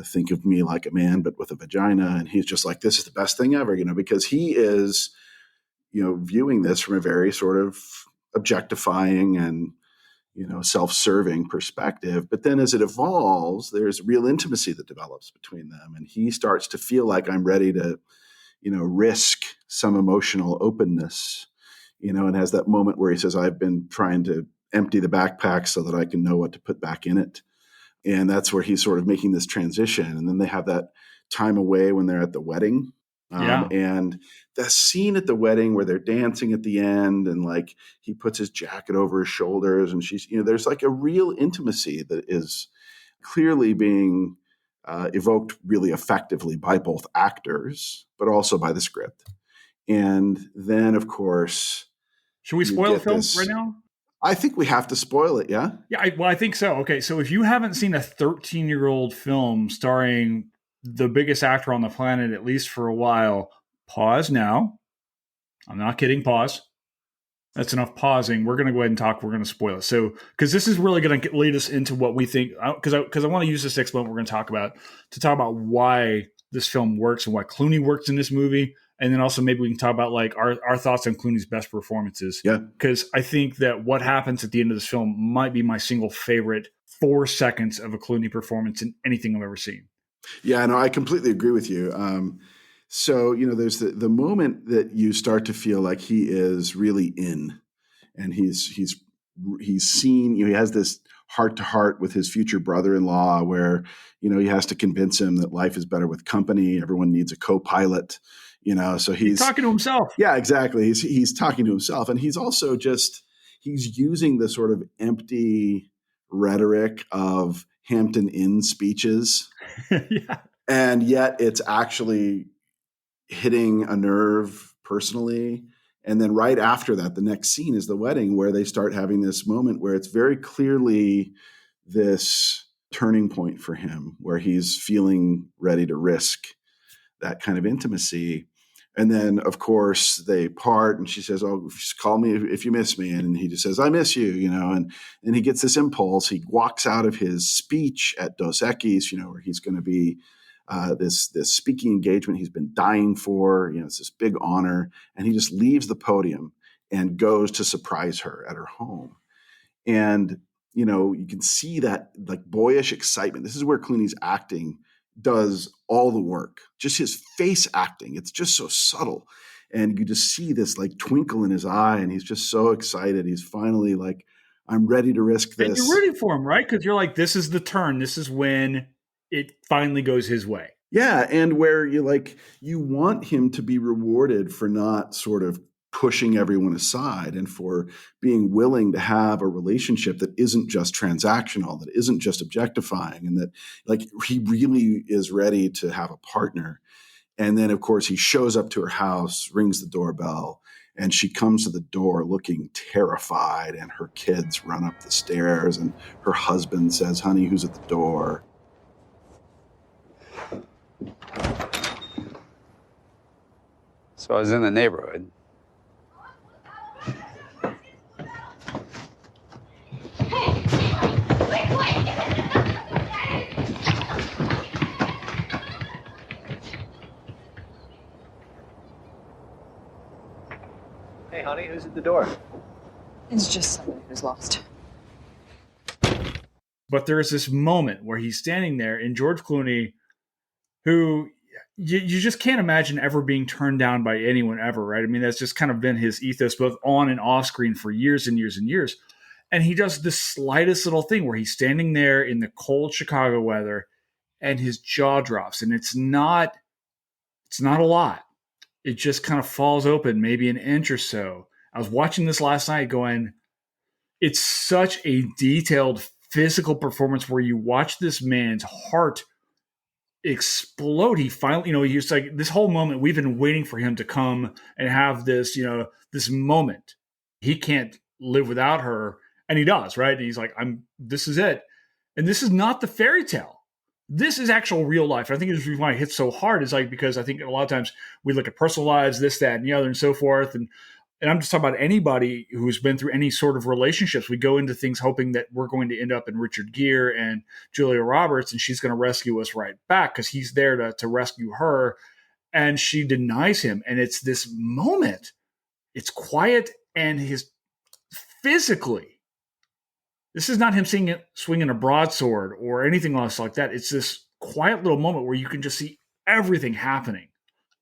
think of me like a man, but with a vagina. And he's just like, this is the best thing ever, because he is, viewing this from a very sort of objectifying and, self-serving perspective. But then as it evolves, there's real intimacy that develops between them. And he starts to feel like, I'm ready to, risk some emotional openness, and has that moment where he says, I've been trying to empty the backpack so that I can know what to put back in it. And that's where he's sort of making this transition. And then they have that time away when they're at the wedding. And the scene at the wedding where they're dancing at the end, and like he puts his jacket over his shoulders, and she's, there's like a real intimacy that is clearly being evoked really effectively by both actors, but also by the script. And then, of course, should we spoil the film right now? I think we have to spoil it. Yeah. Yeah. I think so. Okay. So if you haven't seen a 13-year-old film starring the biggest actor on the planet, at least for a while, pause now. I'm not kidding. Pause. That's enough pausing. We're going to go ahead and talk. We're going to spoil it. So, because this is really going to lead us into what we think, because I want to use this next moment we're going to talk about why this film works and why Clooney works in this movie. And then also maybe we can talk about like our thoughts on Clooney's best performances. Yeah. Because I think that what happens at the end of this film might be my single favorite 4 seconds of a Clooney performance in anything I've ever seen. Yeah, no, I completely agree with you. So, there's the moment that you start to feel like he is really in, and he's seen, he has this heart to heart with his future brother-in-law where, he has to convince him that life is better with company. Everyone needs a co-pilot, so he's talking to himself. Yeah, exactly. He's talking to himself. And he's also he's using the sort of empty rhetoric of Hampton Inn speeches. Yeah. And yet it's actually hitting a nerve personally. And then right after that, the next scene is the wedding, where they start having this moment where it's very clearly this turning point for him, where he's feeling ready to risk that kind of intimacy. And then, of course, they part, and she says, "Oh, just call me if you miss me." And he just says, "I miss you," and he gets this impulse. He walks out of his speech at Dos Equis, where he's going to be this speaking engagement he's been dying for. It's this big honor, and he just leaves the podium and goes to surprise her at her home. And you can see that like boyish excitement. This is where Clooney's acting does all the work. Just his face acting, it's just so subtle, and you just see this like twinkle in his eye, and he's just so excited. He's finally like, I'm ready to risk this. And you're rooting for him, right? Because you're like, this is the turn. This is when it finally goes his way. Yeah, and where you want him to be rewarded for not sort of pushing everyone aside, and for being willing to have a relationship that isn't just transactional, that isn't just objectifying, and that like he really is ready to have a partner. And then, of course, he shows up to her house, rings the doorbell, and she comes to the door looking terrified, and her kids run up the stairs, and her husband says, "Honey, who's at the door?" So I was in the neighborhood. Who's at the door? It's just somebody who's lost. But there is this moment where he's standing there, and George Clooney, who you just can't imagine ever being turned down by anyone ever, right? I mean, that's just kind of been his ethos both on and off screen for years and years and years. And he does the slightest little thing where he's standing there in the cold Chicago weather and his jaw drops. And it's not a lot. It just kind of falls open, maybe an inch or so. I was watching this last night going, it's such a detailed physical performance where you watch this man's heart explode. He finally, he's like, this whole moment, we've been waiting for him to come and have this, this moment. He can't live without her. And he does, right? And he's like, this is it. And this is not the fairy tale. This is actual real life. I think it's why it hits so hard is like, because I think a lot of times we look at personal lives, this, that, and the other, and so forth. And I'm just talking about anybody who's been through any sort of relationships. We go into things hoping that we're going to end up in Richard Gere and Julia Roberts, and she's going to rescue us right back because he's there to rescue her. And she denies him. And it's this moment. It's quiet and his physically. This is not him swinging a broadsword or anything else like that. It's this quiet little moment where you can just see everything happening.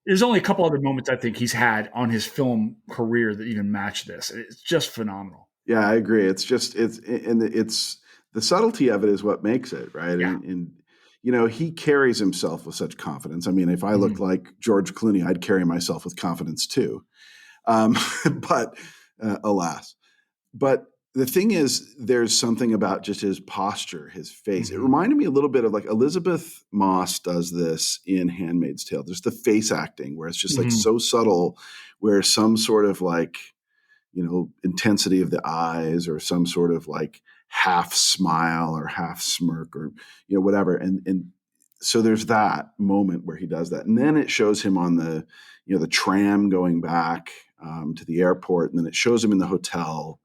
There's only a couple other moments I think he's had on his film career that even match this. It's just phenomenal. Yeah, I agree. It's the subtlety of it is what makes it, right? Yeah. And he carries himself with such confidence. I mean, if I looked like George Clooney, I'd carry myself with confidence too. But alas. But the thing is, there's something about just his posture, his face. It reminded me a little bit of like Elizabeth Moss does this in Handmaid's Tale. There's the face acting where it's just like so subtle, where some sort of like, intensity of the eyes or some sort of like half smile or half smirk or, whatever. And so there's that moment where he does that. And then it shows him on the tram going back to the airport. And then it shows him in the hotel.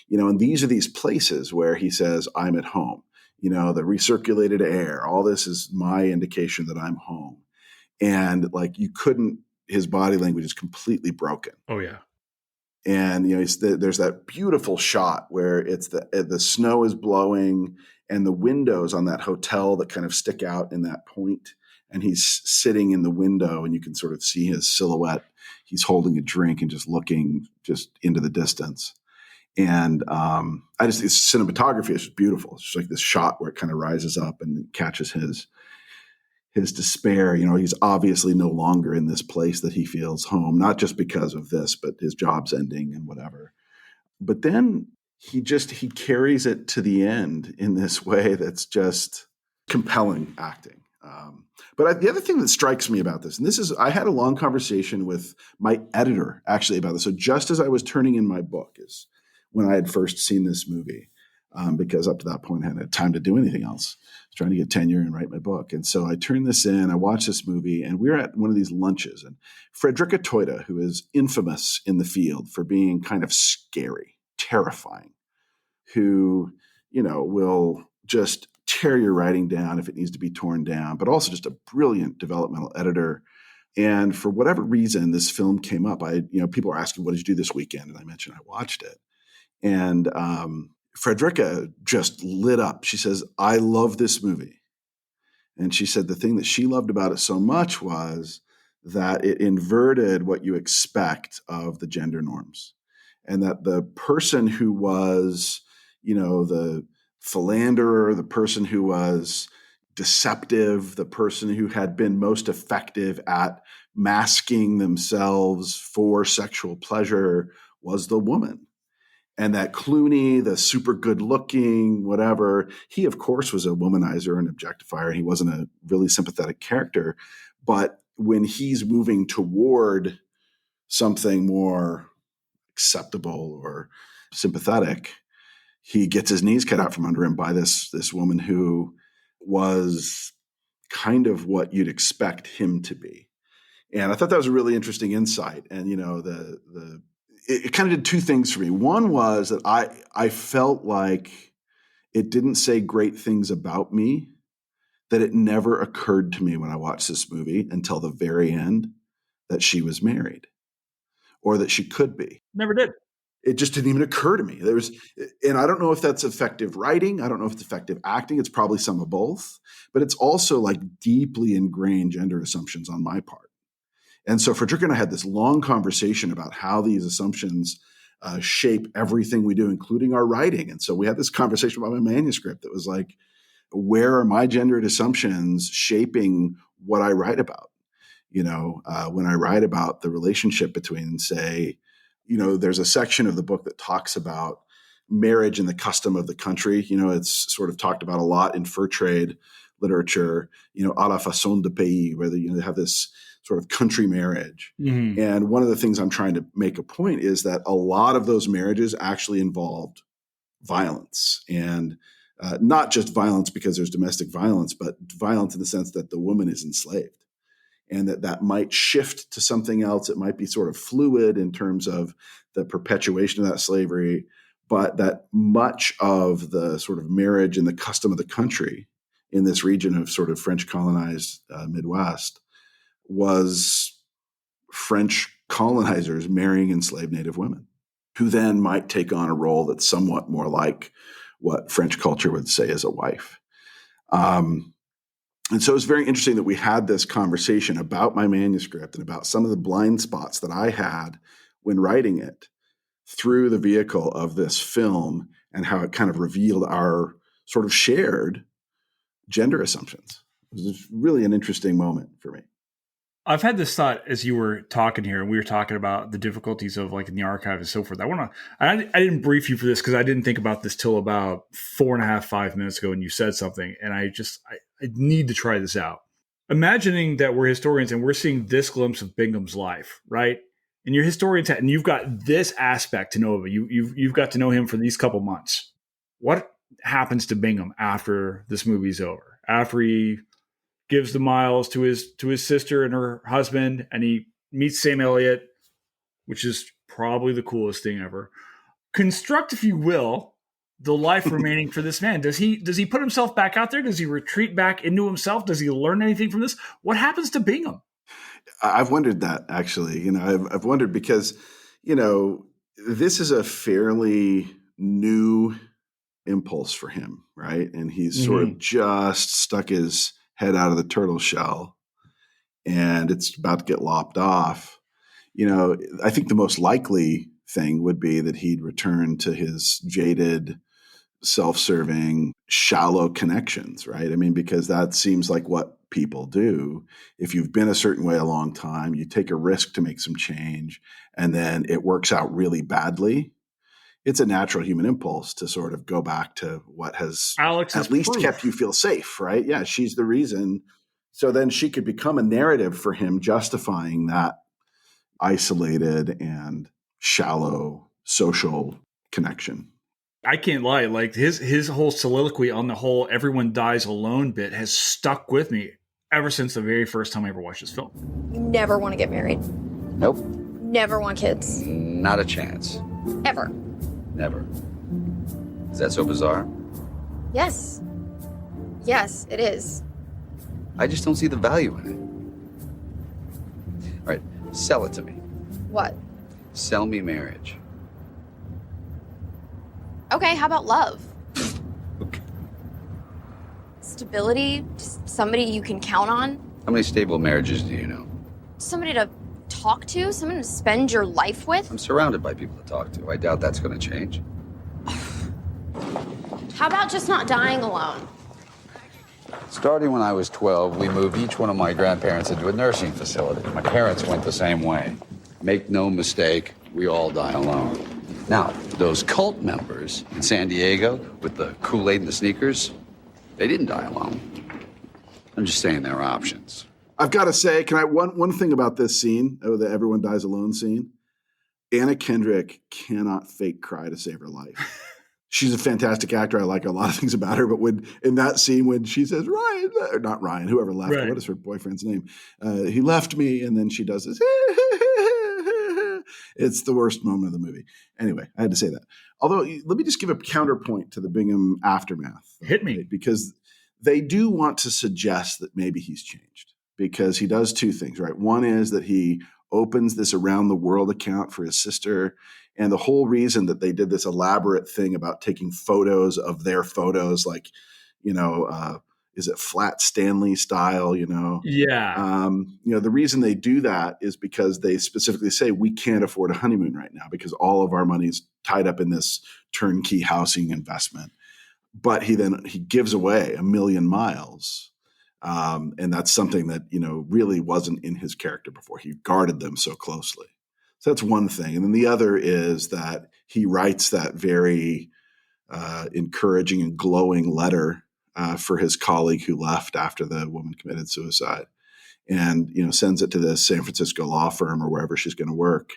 And these are these places where he says, I'm at home, the recirculated air, all this is my indication that I'm home. And like, his body language is completely broken. Oh yeah. And, there's that beautiful shot where it's the snow is blowing and the windows on that hotel that kind of stick out in that point. And he's sitting in the window and you can sort of see his silhouette. He's holding a drink and just looking just into the distance. And his cinematography is just beautiful. It's just like this shot where it kind of rises up and catches his despair. He's obviously no longer in this place that he feels home, not just because of this, but his job's ending and whatever. But then he carries it to the end in this way that's just compelling acting. But the other thing that strikes me about this, and I had a long conversation with my editor actually about this. So just as I was turning in my book is when I had first seen this movie, because up to that point I hadn't had time to do anything else. I was trying to get tenure and write my book. And so I turned this in, I watched this movie, and we were at one of these lunches. And Frederica Toita, who is infamous in the field for being kind of scary, terrifying, who, will just tear your writing down if it needs to be torn down, but also just a brilliant developmental editor. And for whatever reason, this film came up. People were asking, what did you do this weekend? And I mentioned I watched it. And Frederica just lit up. She says, I love this movie. And she said the thing that she loved about it so much was that it inverted what you expect of the gender norms. And that the person who was, the philanderer, the person who was deceptive, the person who had been most effective at masking themselves for sexual pleasure was the woman. And that Clooney, the super good looking, whatever, he of course was a womanizer and objectifier. And he wasn't a really sympathetic character. But when he's moving toward something more acceptable or sympathetic, he gets his knees cut out from under him by this woman who was kind of what you'd expect him to be. And I thought that was a really interesting insight. And, it kind of did two things for me. One was that I felt like it didn't say great things about me, that it never occurred to me when I watched this movie until the very end that she was married or that she could be. Never did. It just didn't even occur to me. And I don't know if that's effective writing. I don't know if it's effective acting. It's probably some of both, but it's also like deeply ingrained gender assumptions on my part. And so Frederica and I had this long conversation about how these assumptions shape everything we do, including our writing. And so we had this conversation about my manuscript that was like, where are my gendered assumptions shaping what I write about? When I write about the relationship between, say, there's a section of the book that talks about marriage and the custom of the country. It's sort of talked about a lot in fur trade literature, à la façon de pays, where they have this sort of country marriage. Mm-hmm. And one of the things I'm trying to make a point is that a lot of those marriages actually involved violence, and not just violence because there's domestic violence, but violence in the sense that the woman is enslaved. And that might shift to something else. It might be sort of fluid in terms of the perpetuation of that slavery, but that much of the sort of marriage and the custom of the country in this region of sort of French colonized Midwest was French colonizers marrying enslaved Native women, who then might take on a role that's somewhat more like what French culture would say as a wife. And so it's very interesting that we had this conversation about my manuscript and about some of the blind spots that I had when writing it through the vehicle of this film, and how it kind of revealed our sort of shared gender assumptions. It was really an interesting moment for me. I've had this thought as you were talking here, and we were talking about the difficulties of like in the archive and so forth. I didn't brief you for this because I didn't think about this till about 5 minutes ago when you said something. And I need to try this out. Imagining that we're historians and we're seeing this glimpse of Bingham's life, right? And you're historians, and you've got this aspect to know of it. You've got to know him for these couple months. What happens to Bingham after this movie's over? After he gives the miles to his sister and her husband, and he meets Sam Elliott, which is probably the coolest thing ever. Construct, if you will, the life remaining for this man. Does he put himself back out there? Does he retreat back into himself? Does he learn anything from this? What happens to Bingham? I've wondered that, actually. I've wondered because, this is a fairly new impulse for him, right? And he's sort of just stuck his head out of the turtle shell, and it's about to get lopped off. I think the most likely thing would be that he'd return to his jaded, self-serving, shallow connections, right? I mean, because that seems like what people do. If you've been a certain way a long time, you take a risk to make some change, and then it works out really badly. It's a natural human impulse to sort of go back to what has at least kept you feel safe, right? Yeah, she's the reason. So then she could become a narrative for him justifying that isolated and shallow social connection. I can't lie. Like his whole soliloquy on the whole everyone dies alone bit has stuck with me ever since the very first time I ever watched this film. You never want to get married? Nope. Never want kids? Not a chance. Ever? Never. Is that so bizarre? Yes. Yes, it is. I just don't see the value in it. All right, sell it to me. What? Sell me marriage. Okay, how about love? Okay. Stability? Just somebody you can count on? How many stable marriages do you know? Somebody to talk to? Someone to spend your life with? I'm surrounded by people to talk to. I doubt that's going to change. How about just not dying alone? Starting when I was 12, we moved each one of my grandparents into a nursing facility. My parents went the same way. Make no mistake, we all die alone. Now, those cult members in San Diego with the Kool-Aid and the sneakers, they didn't die alone. I'm just saying there are options. I've got to say, one thing about this scene, the everyone dies alone scene, Anna Kendrick cannot fake cry to save her life. She's a fantastic actor. I like a lot of things about her, but in that scene when she says, Ryan, or not Ryan, whoever left her, what is her boyfriend's name? He left me, and then she does this. It's the worst moment of the movie. Anyway, I had to say that. Although, let me just give a counterpoint to the Bingham aftermath. Hit me. Right? Because they do want to suggest that maybe he's changed, because he does two things, right? One is that he opens this around the world account for his sister, And the whole reason that they did this elaborate thing about taking photos of their photos, like, is it Flat Stanley style, Yeah. The reason they do that is because they specifically say we can't afford a honeymoon right now because all of our money's tied up in this turnkey housing investment. But he gives away 1 million miles. And that's something that, really wasn't in his character before. He guarded them so closely. So that's one thing. And then the other is that he writes that very encouraging and glowing letter for his colleague who left after the woman committed suicide, and sends it to the San Francisco law firm or wherever she's going to work.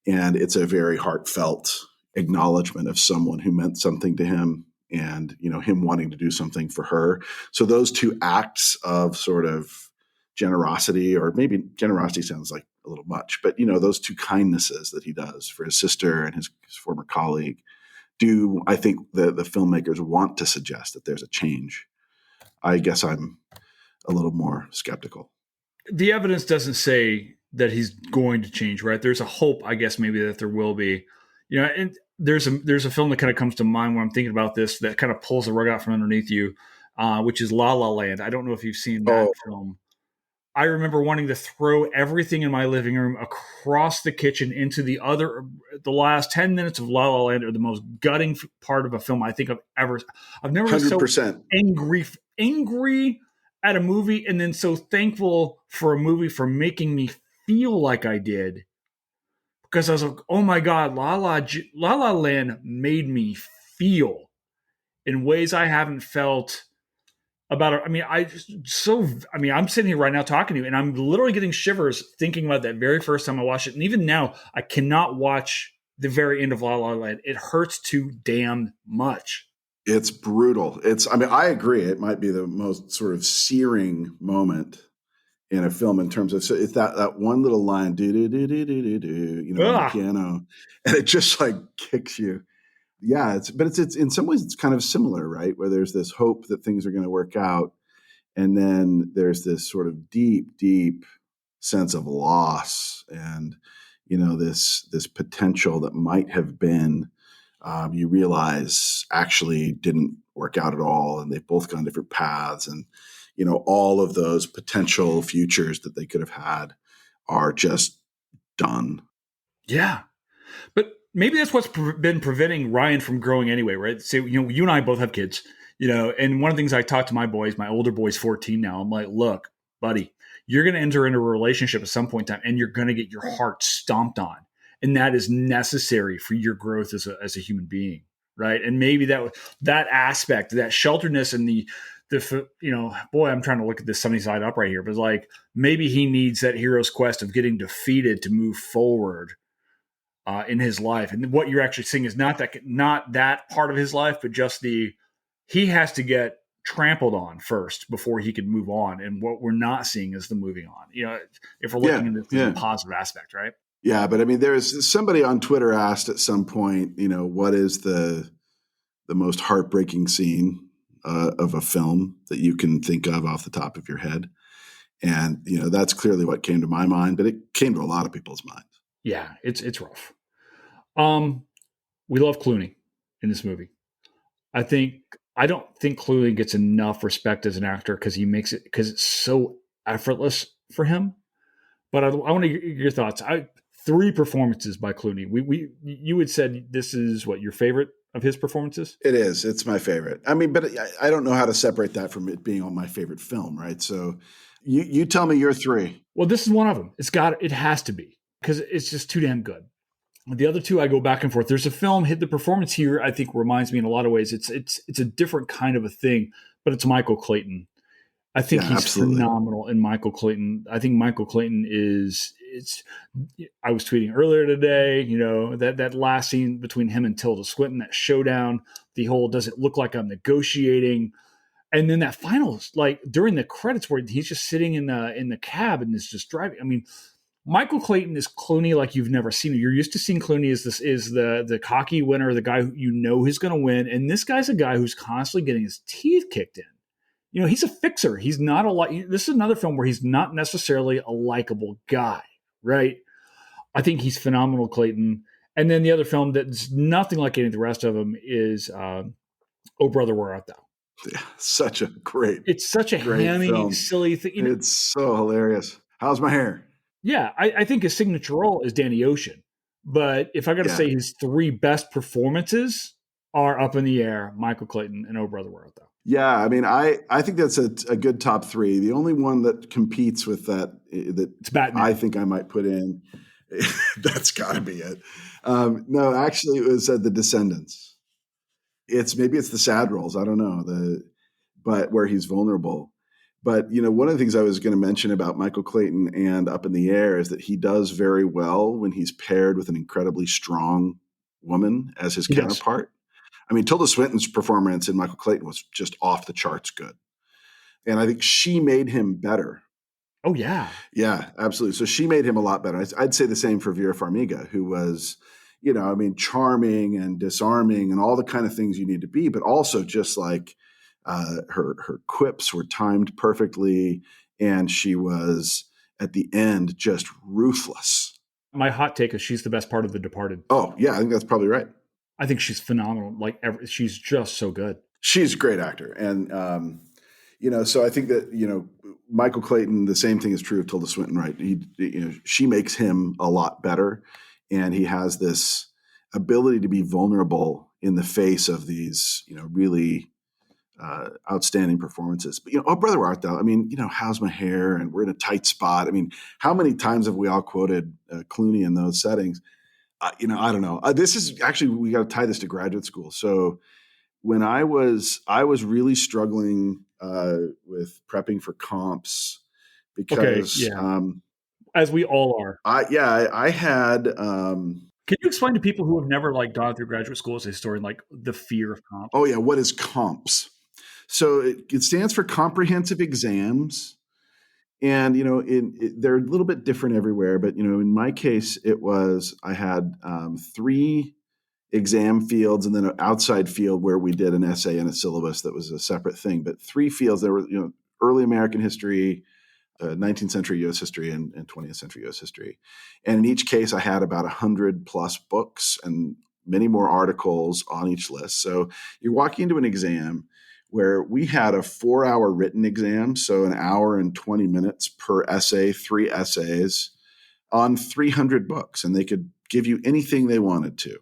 And it's a very heartfelt acknowledgement of someone who meant something to him, and him wanting to do something for her. So those two acts of sort of generosity, or maybe generosity sounds like a little much, but those two kindnesses that he does for his sister and his former colleague, do I think the filmmakers want to suggest that there's a change. I guess I'm a little more skeptical. The evidence doesn't say that he's going to change, right? There's a hope, I guess, maybe that there will be. And there's a film that kind of comes to mind when I'm thinking about this that kind of pulls the rug out from underneath you, which is La La Land. I don't know if you've seen that film. I remember wanting to throw everything in my living room across the kitchen into the last 10 minutes of La La Land are the most gutting part of a film I think I've never been 100%. so angry at a movie, and then so thankful for a movie for making me feel like I did. Because I was like, oh my God, La La Land made me feel in ways I haven't felt about it. I'm sitting here right now talking to you, and I'm literally getting shivers thinking about that very first time I watched it. And even now, I cannot watch the very end of La La Land. It hurts too damn much. It's brutal. I agree. It might be the most sort of searing moment in a film in terms of, so it's that one little line, do do do do do do, on the piano, and it just like kicks you. Yeah, it's in some ways it's kind of similar, right? Where there's this hope that things are going to work out, and then there's this sort of deep, deep sense of loss, and this potential that might have been, you realize actually didn't work out at all, and they've both gone different paths, and all of those potential futures that they could have had are just done. Yeah, but maybe that's what's been preventing Ryan from growing anyway, right? So, you and I both have kids, and one of the things I talk to my boys, my older boy's 14 now. I'm like, look, buddy, you're going to enter into a relationship at some point in time, and you're going to get your heart stomped on. And that is necessary for your growth as a human being, right? And maybe that aspect, that shelteredness and the boy, I'm trying to look at this sunny side up right here, but it's like maybe he needs that hero's quest of getting defeated to move forward in his life. And what you're actually seeing is not that part of his life, but just he has to get trampled on first before he can move on. And what we're not seeing is the moving on, if we're looking at the positive aspect, right? Yeah. But there's somebody on Twitter asked at some point, what is the most heartbreaking scene of a film that you can think of off the top of your head? And, that's clearly what came to my mind, but it came to a lot of people's minds. Yeah, it's rough. We love Clooney in this movie. I don't think Clooney gets enough respect as an actor because it's so effortless for him. But I want to hear your thoughts. 3 performances by Clooney. You had said this is what your favorite of his performances? It is. It's my favorite. But I don't know how to separate that from it being on my favorite film, right? So you tell me your 3. Well, this is one of them. It has to be because it's just too damn good. The other 2, I go back and forth. There's a film, the performance here, I think reminds me in a lot of ways. It's a different kind of a thing, but it's Michael Clayton. I think he's absolutely phenomenal in Michael Clayton. I think Michael Clayton I was tweeting earlier today, that last scene between him and Tilda Swinton, that showdown, the whole, does it look like I'm negotiating? And then that final, like during the credits where he's just sitting in the cab and is just driving. Michael Clayton is Clooney like you've never seen him. You're used to seeing Clooney as the cocky winner, the guy who who's going to win. And this guy's a guy who's constantly getting his teeth kicked in. He's a fixer. He's not this is another film where he's not necessarily a likable guy, right? I think he's phenomenal, Clayton. And then the other film that's nothing like any of the rest of them is Oh Brother, Where Art Thou? Yeah, such a great. It's such a great hammy, film. silly thing. You know, It's so hilarious. How's my hair? yeah, I think his signature role is Danny Ocean. But if I got to say his three best performances are Up in the Air, Michael Clayton, and Oh Brother, Where Art Thou? Yeah, I mean, I think that's a good top three. The only one that competes with that it's Batman. I think I might put in, that's got to be it. No, actually, it was The Descendants. Maybe it's the sad roles. I don't know but where he's vulnerable. But one of the things I was going to mention about Michael Clayton and Up in the Air is that he does very well when he's paired with an incredibly strong woman as his counterpart. I mean, Tilda Swinton's performance in Michael Clayton was just off the charts good. And I think she made him better. Oh, yeah. Yeah, absolutely. So she made him a lot better. I'd say the same for Vera Farmiga, who was, charming and disarming and all the kind of things you need to be, but also just like her quips were timed perfectly. And she was, at the end, just ruthless. My hot take is she's the best part of The Departed. Oh, yeah, I think that's probably right. I think she's phenomenal. She's just so good. She's a great actor. And, so I think that, Michael Clayton, the same thing is true of Tilda Swinton, right? She makes him a lot better. And he has this ability to be vulnerable in the face of these, really outstanding performances. But, Oh Brother, Where Art Thou? I mean, How's My Hair? And We're in a Tight Spot. I mean, how many times have we all quoted Clooney in those settings? I don't know. This is actually, we got to tie this to graduate school. So when I was really struggling with prepping for comps because, as we all are. I had. Can you explain to people who have never gone through graduate school as a historian, the fear of comps? Oh yeah, what is comps? So it stands for comprehensive exams. And, they're a little bit different everywhere. But, in my case, I had 3 exam fields and then an outside field where we did an essay and a syllabus that was a separate thing. But 3 fields, there were, early American history, 19th century U.S. history, and 20th century U.S. history. And in each case, I had about 100 plus books and many more articles on each list. So you're walking into an exam where we had a 4-hour written exam, so an hour and 20 minutes per essay, 3 essays on 300 books, and they could give you anything they wanted to.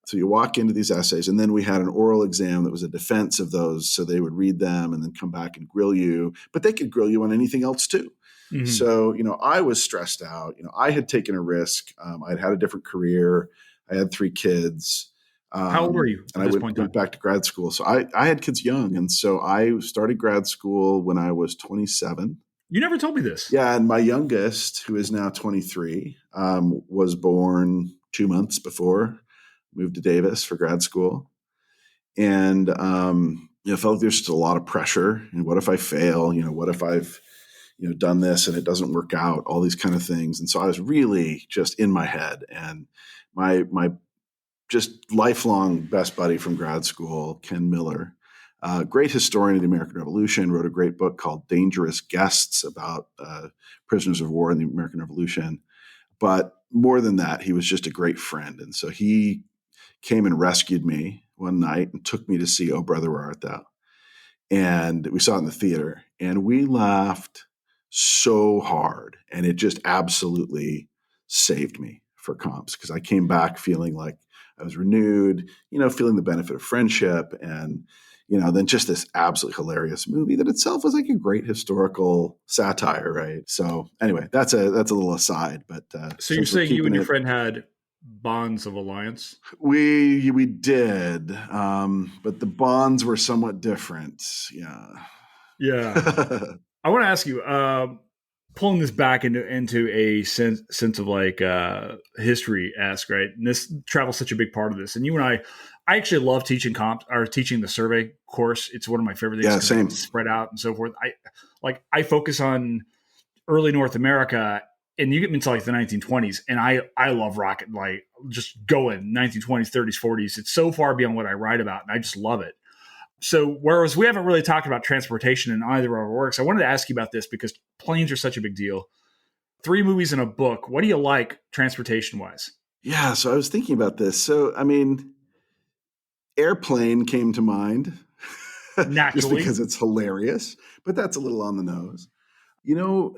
So you walk into these essays, and then we had an oral exam that was a defense of those, so they would read them and then come back and grill you, but they could grill you on anything else too. Mm-hmm. So, I was stressed out. I had taken a risk. I'd had a different career. I had 3 kids. How old were you? And I went back to grad school. So I had kids young. And so I started grad school when I was 27. You never told me this. Yeah. And my youngest, who is now 23, was born 2 months before, moved to Davis for grad school. And, I felt like there's just a lot of pressure. And what if I fail? What if I've, done this and it doesn't work out? All these kind of things. And so I was really just in my head. And my just lifelong best buddy from grad school, Ken Miller, great historian of the American Revolution, wrote a great book called Dangerous Guests about prisoners of war in the American Revolution. But more than that, he was just a great friend. And so he came and rescued me one night and took me to see Oh Brother, Where Art Thou? And we saw it in the theater. And we laughed so hard. And it just absolutely saved me for comps because I came back feeling like I was renewed, feeling the benefit of friendship and, then just this absolutely hilarious movie that itself was like a great historical satire, right? So anyway, that's a little aside, but so you're saying you and your friend had bonds of alliance? We did, but the bonds were somewhat different. Yeah. I want to ask you, pulling this back into a sense of history-esque, right? And this travel's such a big part of this. And you and I actually love teaching teaching the survey course. It's one of my favorite things. Yeah, same. Spread out and so forth. I focus on early North America, and you get me into the 1920s, and I love rocket, just going 1920s, 30s, 40s. It's so far beyond what I write about, and I just love it. So whereas we haven't really talked about transportation in either of our works, I wanted to ask you about this because planes are such a big deal. 3 movies and a book. What do you like transportation-wise? Yeah, so I was thinking about this. So, I mean, Airplane came to mind just Naturally. because it's hilarious, but that's a little on the nose. You know,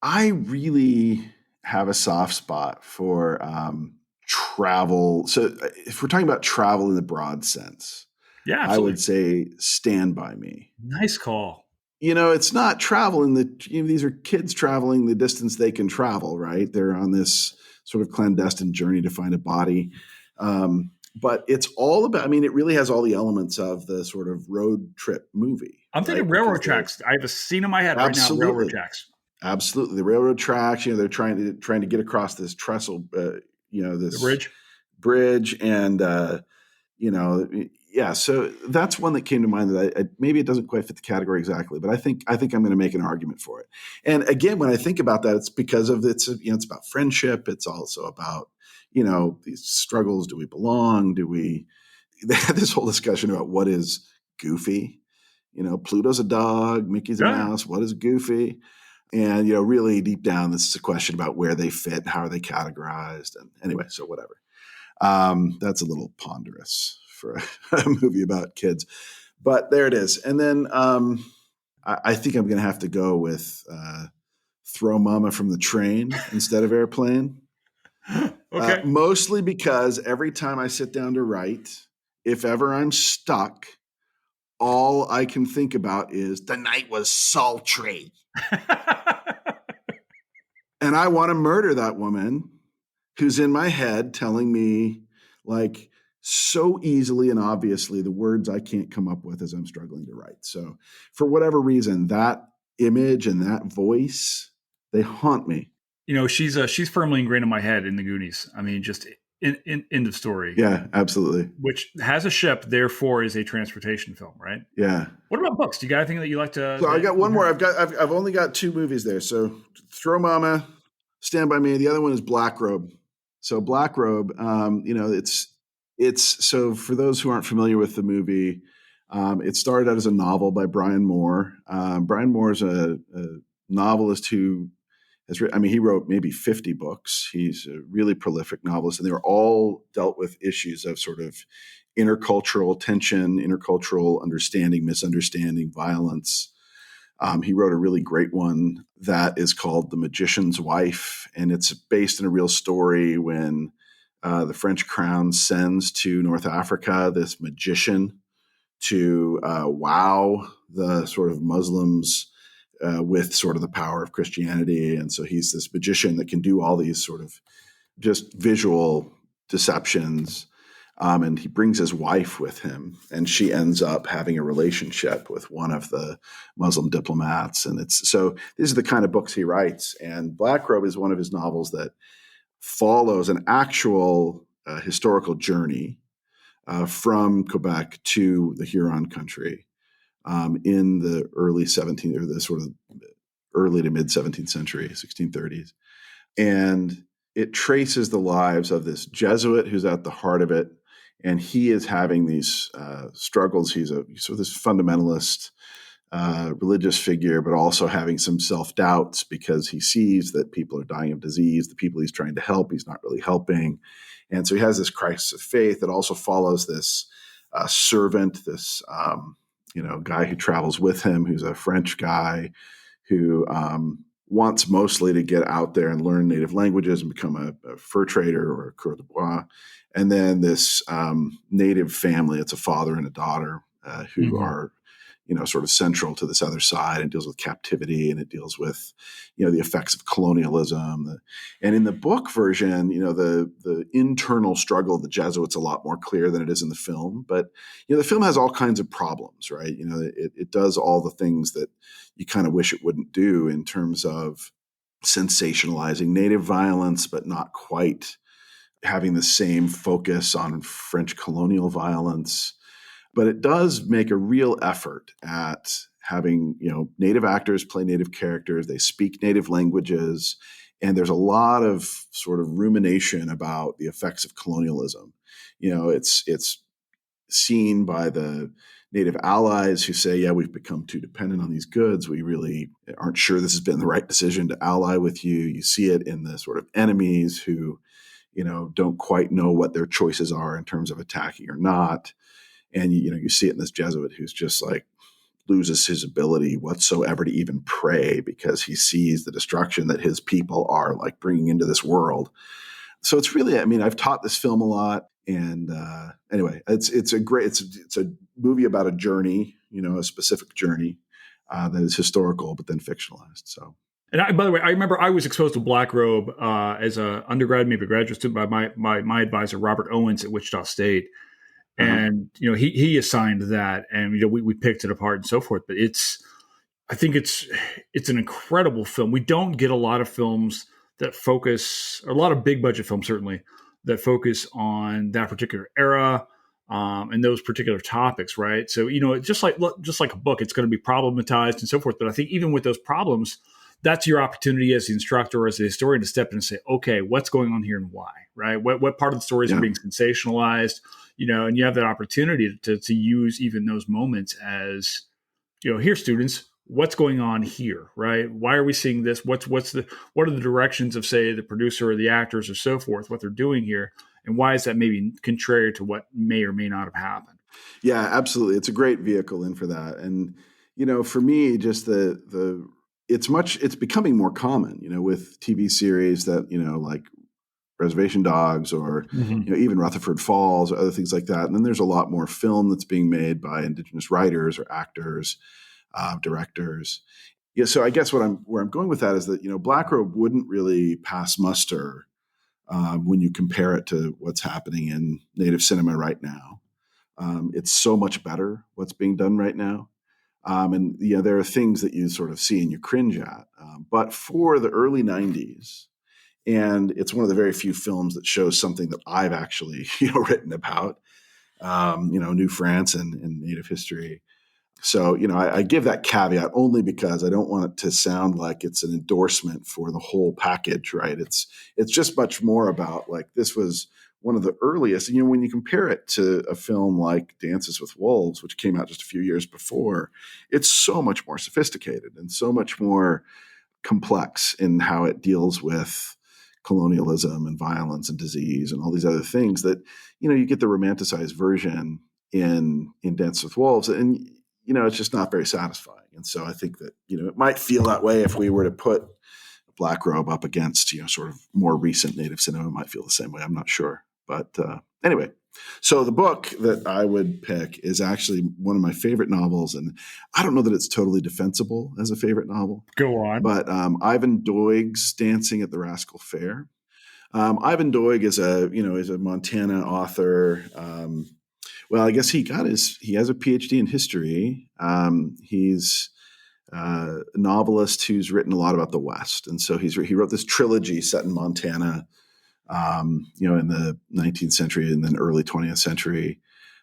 I really have a soft spot for travel. So, if we're talking about travel in the broad sense, Yeah, I would absolutely. say Stand By Me. Nice call. It's not travel these are kids traveling the distance they can travel, right? They're on this sort of clandestine journey to find a body. But it's all about, I mean, it really has all the elements of the sort of road trip movie, I'm thinking right? railroad Because they're tracks. I have a scene in my head right now. Railroad absolutely, tracks. absolutely the railroad tracks, they're trying to get across this trestle, The this bridge. bridge. And, you know, yeah. So that's one that came to mind that maybe it doesn't quite fit the category exactly, but I think I'm going to make an argument for it. And again, when I think about that, it's because of it's about friendship. It's also about these struggles. Do we belong? Do we? They had this whole discussion about what is Goofy. Pluto's a dog, Mickey's a Yeah. mouse. What is Goofy? And really deep down, this is a question about where they fit, how are they categorized, and anyway, so whatever. That's a little ponderous for a movie about kids, but there it is. And then I think I'm going to have to go with Throw Mama from the Train instead of Airplane. Okay. Mostly because every time I sit down to write, if ever I'm stuck, all I can think about is the night was sultry. And I want to murder that woman who's in my head telling me, like, so easily and obviously the words I can't come up with as I'm struggling to write. So for whatever reason, that image and that voice, they haunt me. She's firmly ingrained in my head in the Goonies. I mean, just end of story. Yeah, absolutely. Which has a ship, therefore is a transportation film, right? Yeah. What about books? Do you got anything that you like to? So I got one more. I've only got 2 movies there. So Throw Mama, Stand By Me. The other one is Black Robe. So Black Robe, it's so for those who aren't familiar with the movie, it started out as a novel by Brian Moore. Brian Moore is a novelist who he wrote maybe 50 books. He's a really prolific novelist, and they were all dealt with issues of sort of intercultural tension, intercultural understanding, misunderstanding, violence. He wrote a really great one that is called The Magician's Wife, and it's based in a real story when the French crown sends to North Africa this magician to wow the sort of Muslims with sort of the power of Christianity. And so he's this magician that can do all these sort of just visual deceptions. And he brings his wife with him, and she ends up having a relationship with one of the Muslim diplomats. And these are the kind of books he writes. And Black Robe is one of his novels that follows an actual historical journey from Quebec to the Huron country in the early 17th, or the sort of early to mid 17th century, 1630s. And it traces the lives of this Jesuit who's at the heart of it. And he is having these struggles. He's sort of this fundamentalist religious figure, but also having some self-doubts because he sees that people are dying of disease. The people he's trying to help, he's not really helping. And so he has this crisis of faith that also follows this servant, this guy who travels with him, who's a French guy who wants mostly to get out there and learn native languages and become a fur trader or a coureur de bois. And then this native family, it's a father and a daughter who are, sort of central to this other side, and deals with captivity, and it deals with, the effects of colonialism. And in the book version, the internal struggle of the Jesuits a lot more clear than it is in the film. But, the film has all kinds of problems, right? It does all the things that you kind of wish it wouldn't do in terms of sensationalizing native violence, but not quite having the same focus on French colonial violence. But it does make a real effort at having, native actors play native characters. They speak native languages. And there's a lot of sort of rumination about the effects of colonialism. It's seen by the native allies who say, yeah, we've become too dependent on these goods. We really aren't sure this has been the right decision to ally with you. You see it in the sort of enemies who, don't quite know what their choices are in terms of attacking or not. And, you see it in this Jesuit who's just like loses his ability whatsoever to even pray because he sees the destruction that his people are like bringing into this world. So it's really, I've taught this film a lot. And anyway, it's a movie about a journey, a specific journey that is historical, but then fictionalized. So. And by the way, I remember I was exposed to Black Robe as an undergrad, maybe a graduate student by my advisor, Robert Owens at Wichita State. And, he assigned that and, we picked it apart and so forth. But I think it's an incredible film. We don't get a lot of films that focus, or a lot of big budget films, certainly, that focus on that particular era and those particular topics, right? So, just like a book, it's going to be problematized and so forth. But I think even with those problems, that's your opportunity as the instructor or as the historian to step in and say, okay, what's going on here and why, right? What part of the stories are being sensationalized, and you have that opportunity to use even those moments as, here, students, what's going on here, right? Why are we seeing this? What are the directions of, say, the producer or the actors or so forth, what they're doing here? And why is that maybe contrary to what may or may not have happened? Yeah, absolutely. It's a great vehicle in for that. And, for me, just it's becoming more common, with TV series that, like Reservation Dogs or, even Rutherford Falls or other things like that. And then there's a lot more film that's being made by Indigenous writers or actors, directors. Yeah. So I guess where I'm going with that is that, Black Robe wouldn't really pass muster when you compare it to what's happening in Native cinema right now. It's so much better what's being done right now. And there are things that you sort of see and you cringe at. But for the early 90s, and it's one of the very few films that shows something that I've actually, written about, New France and Native history. So, I give that caveat only because I don't want it to sound like it's an endorsement for the whole package, right? It's just much more about like, this was one of the earliest, and, when you compare it to a film like Dances with Wolves, which came out just a few years before, it's so much more sophisticated and so much more complex in how it deals with colonialism and violence and disease and all these other things that, you get the romanticized version in Dances with Wolves, and, it's just not very satisfying. And so I think that, it might feel that way if we were to put Black Robe up against, sort of more recent Native cinema. It might feel the same way. I'm not sure. But anyway, so the book that I would pick is actually one of my favorite novels. And I don't know that it's totally defensible as a favorite novel. Go on. But Ivan Doig's Dancing at the Rascal Fair. Ivan Doig is a Montana author. Well, I guess he has a PhD in history. He's a novelist who's written a lot about the West. And so he wrote this trilogy set in Montana, in the 19th century and then early 20th century.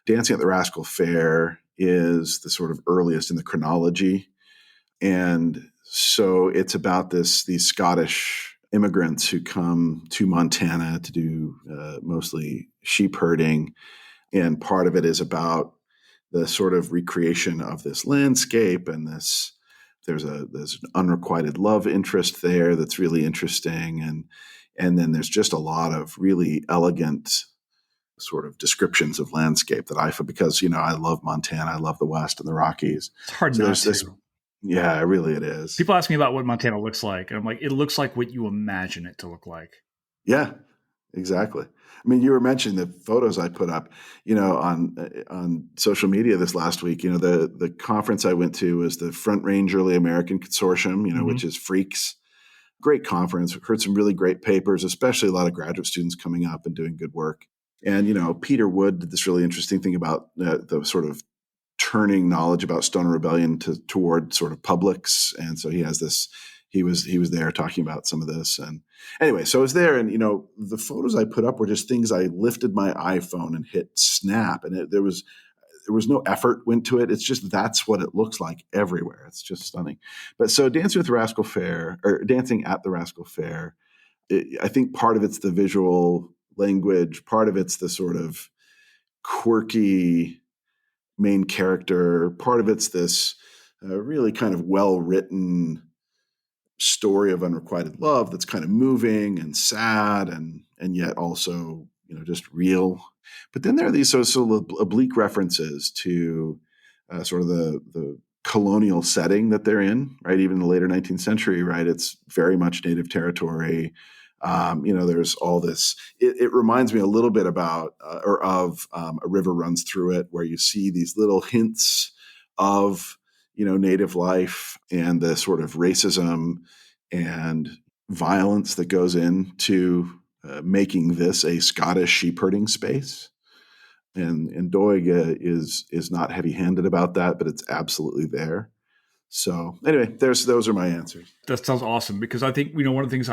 Dancing at the Rascal Fair is the sort of earliest in the chronology. And so it's about these Scottish immigrants who come to Montana to do mostly sheep herding. And part of it is about the sort of recreation of this landscape and there's an unrequited love interest there that's really interesting. And then there's just a lot of really elegant sort of descriptions of landscape because, I love Montana. I love the West and the Rockies. It's hard so not to. Yeah, really it is. People ask me about what Montana looks like. And I'm like, it looks like what you imagine it to look like. Yeah, exactly. I mean, you were mentioning the photos I put up, on social media this last week. The conference I went to was the Front Range Early American Consortium, which is Freaks. Great conference. We've heard some really great papers, especially a lot of graduate students coming up and doing good work. And, Peter Wood did this really interesting thing about the sort of turning knowledge about Stoner Rebellion toward sort of publics. And so he has this, he was there talking about some of this. And anyway, so I was there and, the photos I put up were just things I lifted my iPhone and hit snap. And there was no effort went to it. It's just, that's what it looks like everywhere. It's just stunning. But so Dancing at the Rascal Fair, I think part of it's the visual language. Part of it's the sort of quirky main character. Part of it's this really kind of well-written story of unrequited love that's kind of moving and sad and yet also, just real. But then there are these sort of oblique references to sort of the colonial setting that they're in, right? Even in the later 19th century, right? It's very much native territory. There's all this. It reminds me a little bit about of A River Runs Through It, where you see these little hints of native life and the sort of racism and violence that goes into making this a Scottish sheep herding space. And Doig is not heavy-handed about that, but it's absolutely there. So anyway, those are my answers. That sounds awesome, because I think, one of the things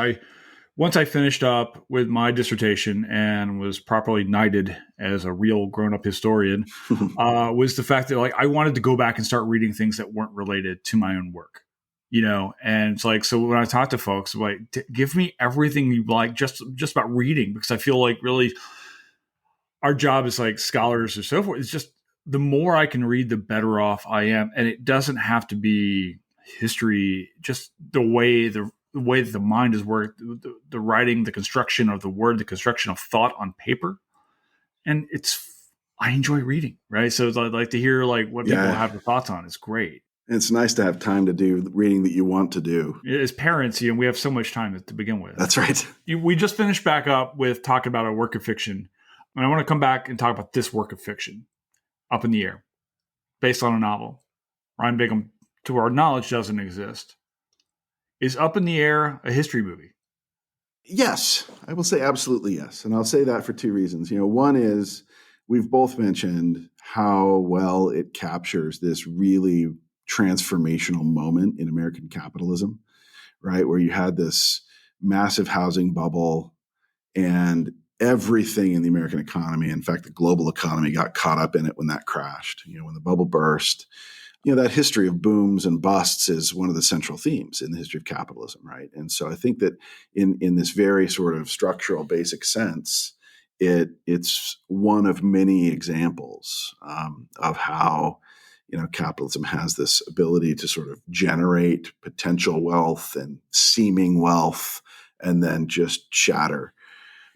once I finished up with my dissertation and was properly knighted as a real grown-up historian, was the fact that I wanted to go back and start reading things that weren't related to my own work, and it's so when I talk to folks, give me everything you like just about reading, because I feel like really our job as scholars or so forth is just the more I can read, the better off I am. And it doesn't have to be history, just the way that the mind is worked, the writing, the construction of the word, the construction of thought on paper. And I enjoy reading, right? So I'd like to hear what people have their thoughts on. It's great. It's nice to have time to do the reading that you want to do. As parents, we have so much time to begin with. That's right. We just finished back up with talking about a work of fiction. And I want to come back and talk about this work of fiction, Up in the Air, based on a novel. Ryan Bingham, to our knowledge, doesn't exist. Is Up in the Air a history movie? Yes, I will say absolutely yes. And I'll say that for two reasons. One is we've both mentioned how well it captures this really transformational moment in American capitalism, right? Where you had this massive housing bubble and everything in the American economy, in fact, the global economy, got caught up in it when that crashed. When the bubble burst, that history of booms and busts is one of the central themes in the history of capitalism, right? And so I think that in this very sort of structural, basic sense, it's one of many examples of how capitalism has this ability to sort of generate potential wealth and seeming wealth, and then just shatter.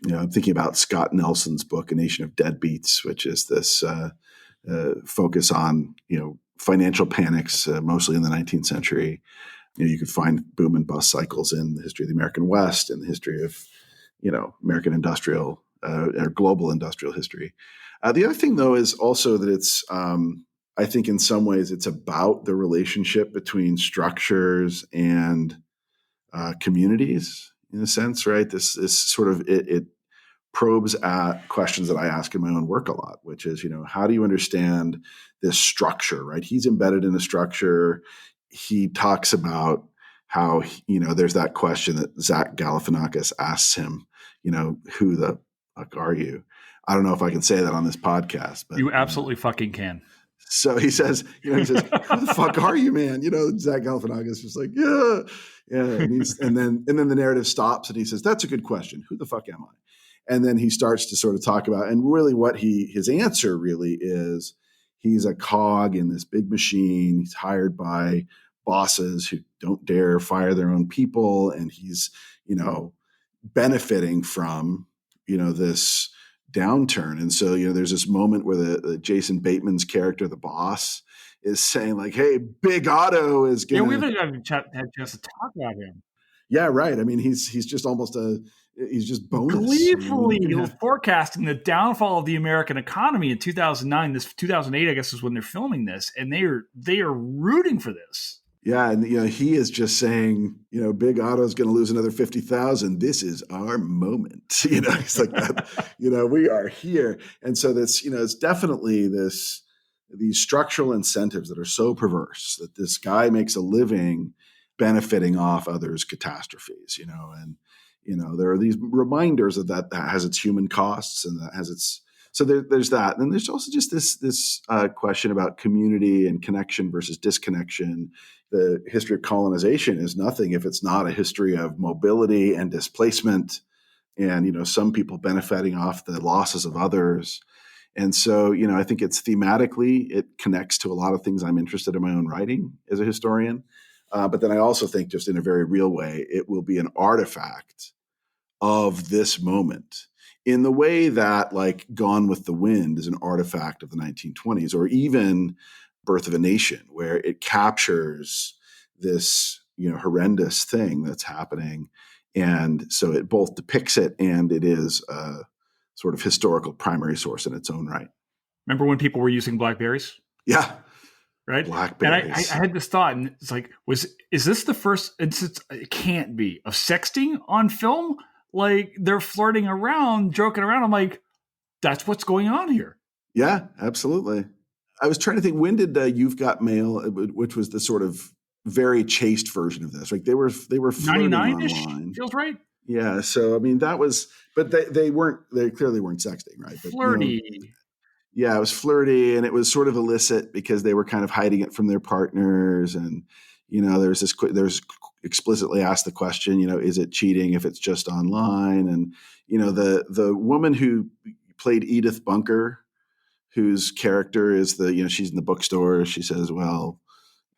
I'm thinking about Scott Nelson's book, A Nation of Deadbeats, which is this focus on, financial panics, mostly in the 19th century. You could find boom and bust cycles in the history of the American West and the history of, American industrial or global industrial history. The other thing, though, is also that it's, I think in some ways it's about the relationship between structures and communities, in a sense, right? This sort of it probes at questions that I ask in my own work a lot, which is, how do you understand this structure, right? He's embedded in a structure. He talks about how, there's that question that Zach Galifianakis asks him, who the fuck are you? I don't know if I can say that on this podcast, but you absolutely fucking can. So he says, who the fuck are you, man? Zach Galifianakis is just like, yeah. And then the narrative stops and he says, that's a good question. Who the fuck am I? And then he starts to sort of talk about, and really what his answer really is, he's a cog in this big machine. He's hired by bosses who don't dare fire their own people. And he's, benefiting from, this downturn. And so, there's this moment where the Jason Bateman's character, the boss, is saying like, hey, Big Otto is going to... Yeah, we haven't had a chance to talk about him. Yeah, right. I mean, he's just almost he's just bonus. Gleefully forecasting the downfall of the American economy in 2009. 2008, I guess, is when they're filming this, and they are rooting for this. Yeah, and he is just saying, Big Otto's going to lose another 50,000. This is our moment. It's like that. We are here, and so that's it's definitely these structural incentives that are so perverse that this guy makes a living benefiting off others' catastrophes. And there are these reminders of that has its human costs and that has its. So there's that. And there's also just this question about community and connection versus disconnection. The history of colonization is nothing if it's not a history of mobility and displacement and, some people benefiting off the losses of others. And so, I think it's thematically, it connects to a lot of things I'm interested in my own writing as a historian. But then I also think, just in a very real way, it will be an artifact of this moment in the way that, like, Gone with the Wind is an artifact of the 1920s, or even Birth of a Nation, where it captures this, horrendous thing that's happening. And so it both depicts it, and it is a sort of historical primary source in its own right. Remember when people were using Blackberries? Yeah. Right? Blackberries. And I had this thought, and it's like, is this the first instance, it can't be, of sexting on film? Like, they're flirting around, joking around. I'm like, that's what's going on here. Yeah, absolutely. I was trying to think, when did You've Got Mail, which was the sort of very chaste version of this, like they were flirting 99-ish, online. feels right. Yeah, so I mean that was, but they clearly weren't sexting, right? But, Flirty. Yeah, it was flirty, and it was sort of illicit because they were kind of hiding it from their partners, and there's explicitly asked the question, is it cheating if it's just online? And the woman who played Edith Bunker, whose character is she's in the bookstore, she says, well,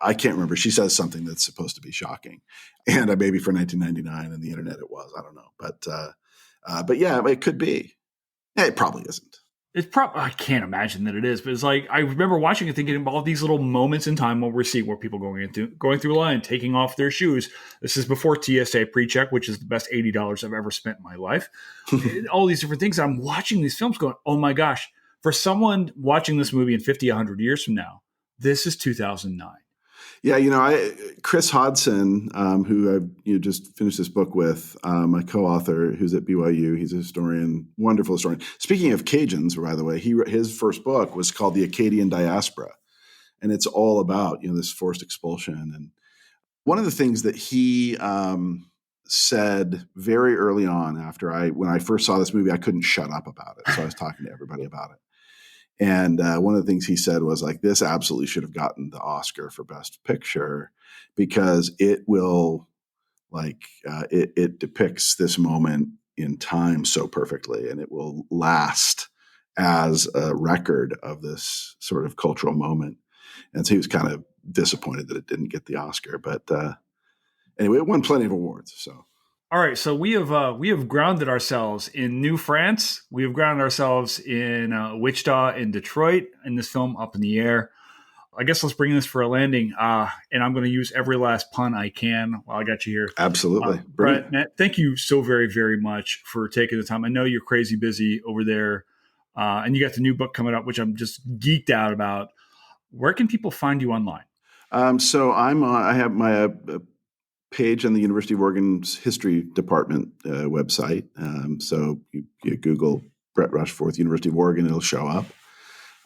I can't remember. She says something that's supposed to be shocking, and maybe for 1999 and the internet it was. I don't know, but yeah, it could be. Yeah, it probably isn't. I can't imagine that it is, but it's like, I remember watching it thinking about all these little moments in time where we're seeing where people going through a line, taking off their shoes. This is before TSA pre-check, which is the best $80 I've ever spent in my life. All these different things. I'm watching these films going, oh my gosh, for someone watching this movie in 50, 100 years from now, this is 2009. Yeah, Chris Hodson, who I just finished this book with, my co-author, who's at BYU. He's a historian, wonderful historian. Speaking of Cajuns, by the way, his first book was called The Acadian Diaspora, and it's all about this forced expulsion. And one of the things that he said very early on, when I first saw this movie, I couldn't shut up about it, so I was talking to everybody about it. And one of the things he said was, like, this absolutely should have gotten the Oscar for Best Picture, because it will, it depicts this moment in time so perfectly, and it will last as a record of this sort of cultural moment. And so he was kind of disappointed that it didn't get the Oscar, but anyway, it won plenty of awards. So. All right, so we have grounded ourselves in New France. We have grounded ourselves in Wichita and Detroit in this film, Up in the Air. I guess let's bring this for a landing, and I'm going to use every last pun I can while I got you here. Absolutely. Brett, Matt, thank you so very, very much for taking the time. I know you're crazy busy over there, and you got the new book coming up, which I'm just geeked out about. Where can people find you online? So I have my page on the University of Oregon's History Department website. So you Google Brett Rushforth, University of Oregon, it'll show up.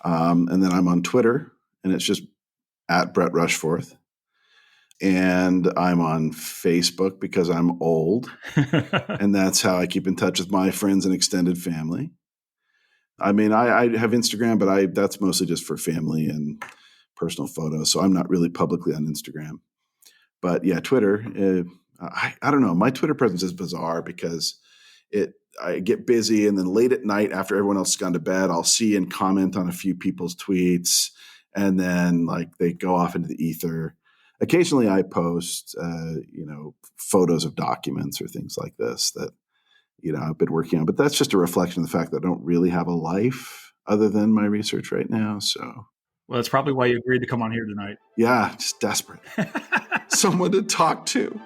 And then I'm on Twitter, and it's just at Brett Rushforth. And I'm on Facebook because I'm old, and that's how I keep in touch with my friends and extended family. I mean, I have Instagram, but that's mostly just for family and personal photos. So I'm not really publicly on Instagram. But yeah, Twitter, I don't know. My Twitter presence is bizarre because I get busy, and then late at night after everyone else has gone to bed, I'll see and comment on a few people's tweets, and then they go off into the ether. Occasionally I post, photos of documents or things like this that, I've been working on. But that's just a reflection of the fact that I don't really have a life other than my research right now. So. Well, that's probably why you agreed to come on here tonight. Yeah, just desperate. Someone to talk to.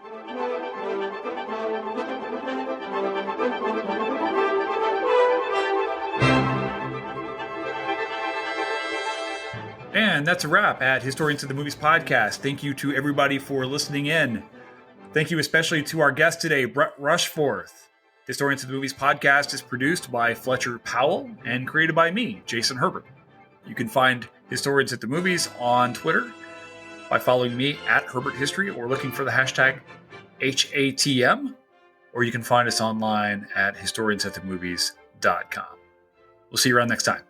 And that's a wrap at Historians of the Movies podcast. Thank you to everybody for listening in. Thank you especially to our guest today, Brett Rushforth. Historians of the Movies podcast is produced by Fletcher Powell and created by me, Jason Herbert. You can find Historians at the Movies on Twitter by following me at Herbert History or looking for the hashtag HATM, or you can find us online at historiansatthemovies.com. We'll see you around next time.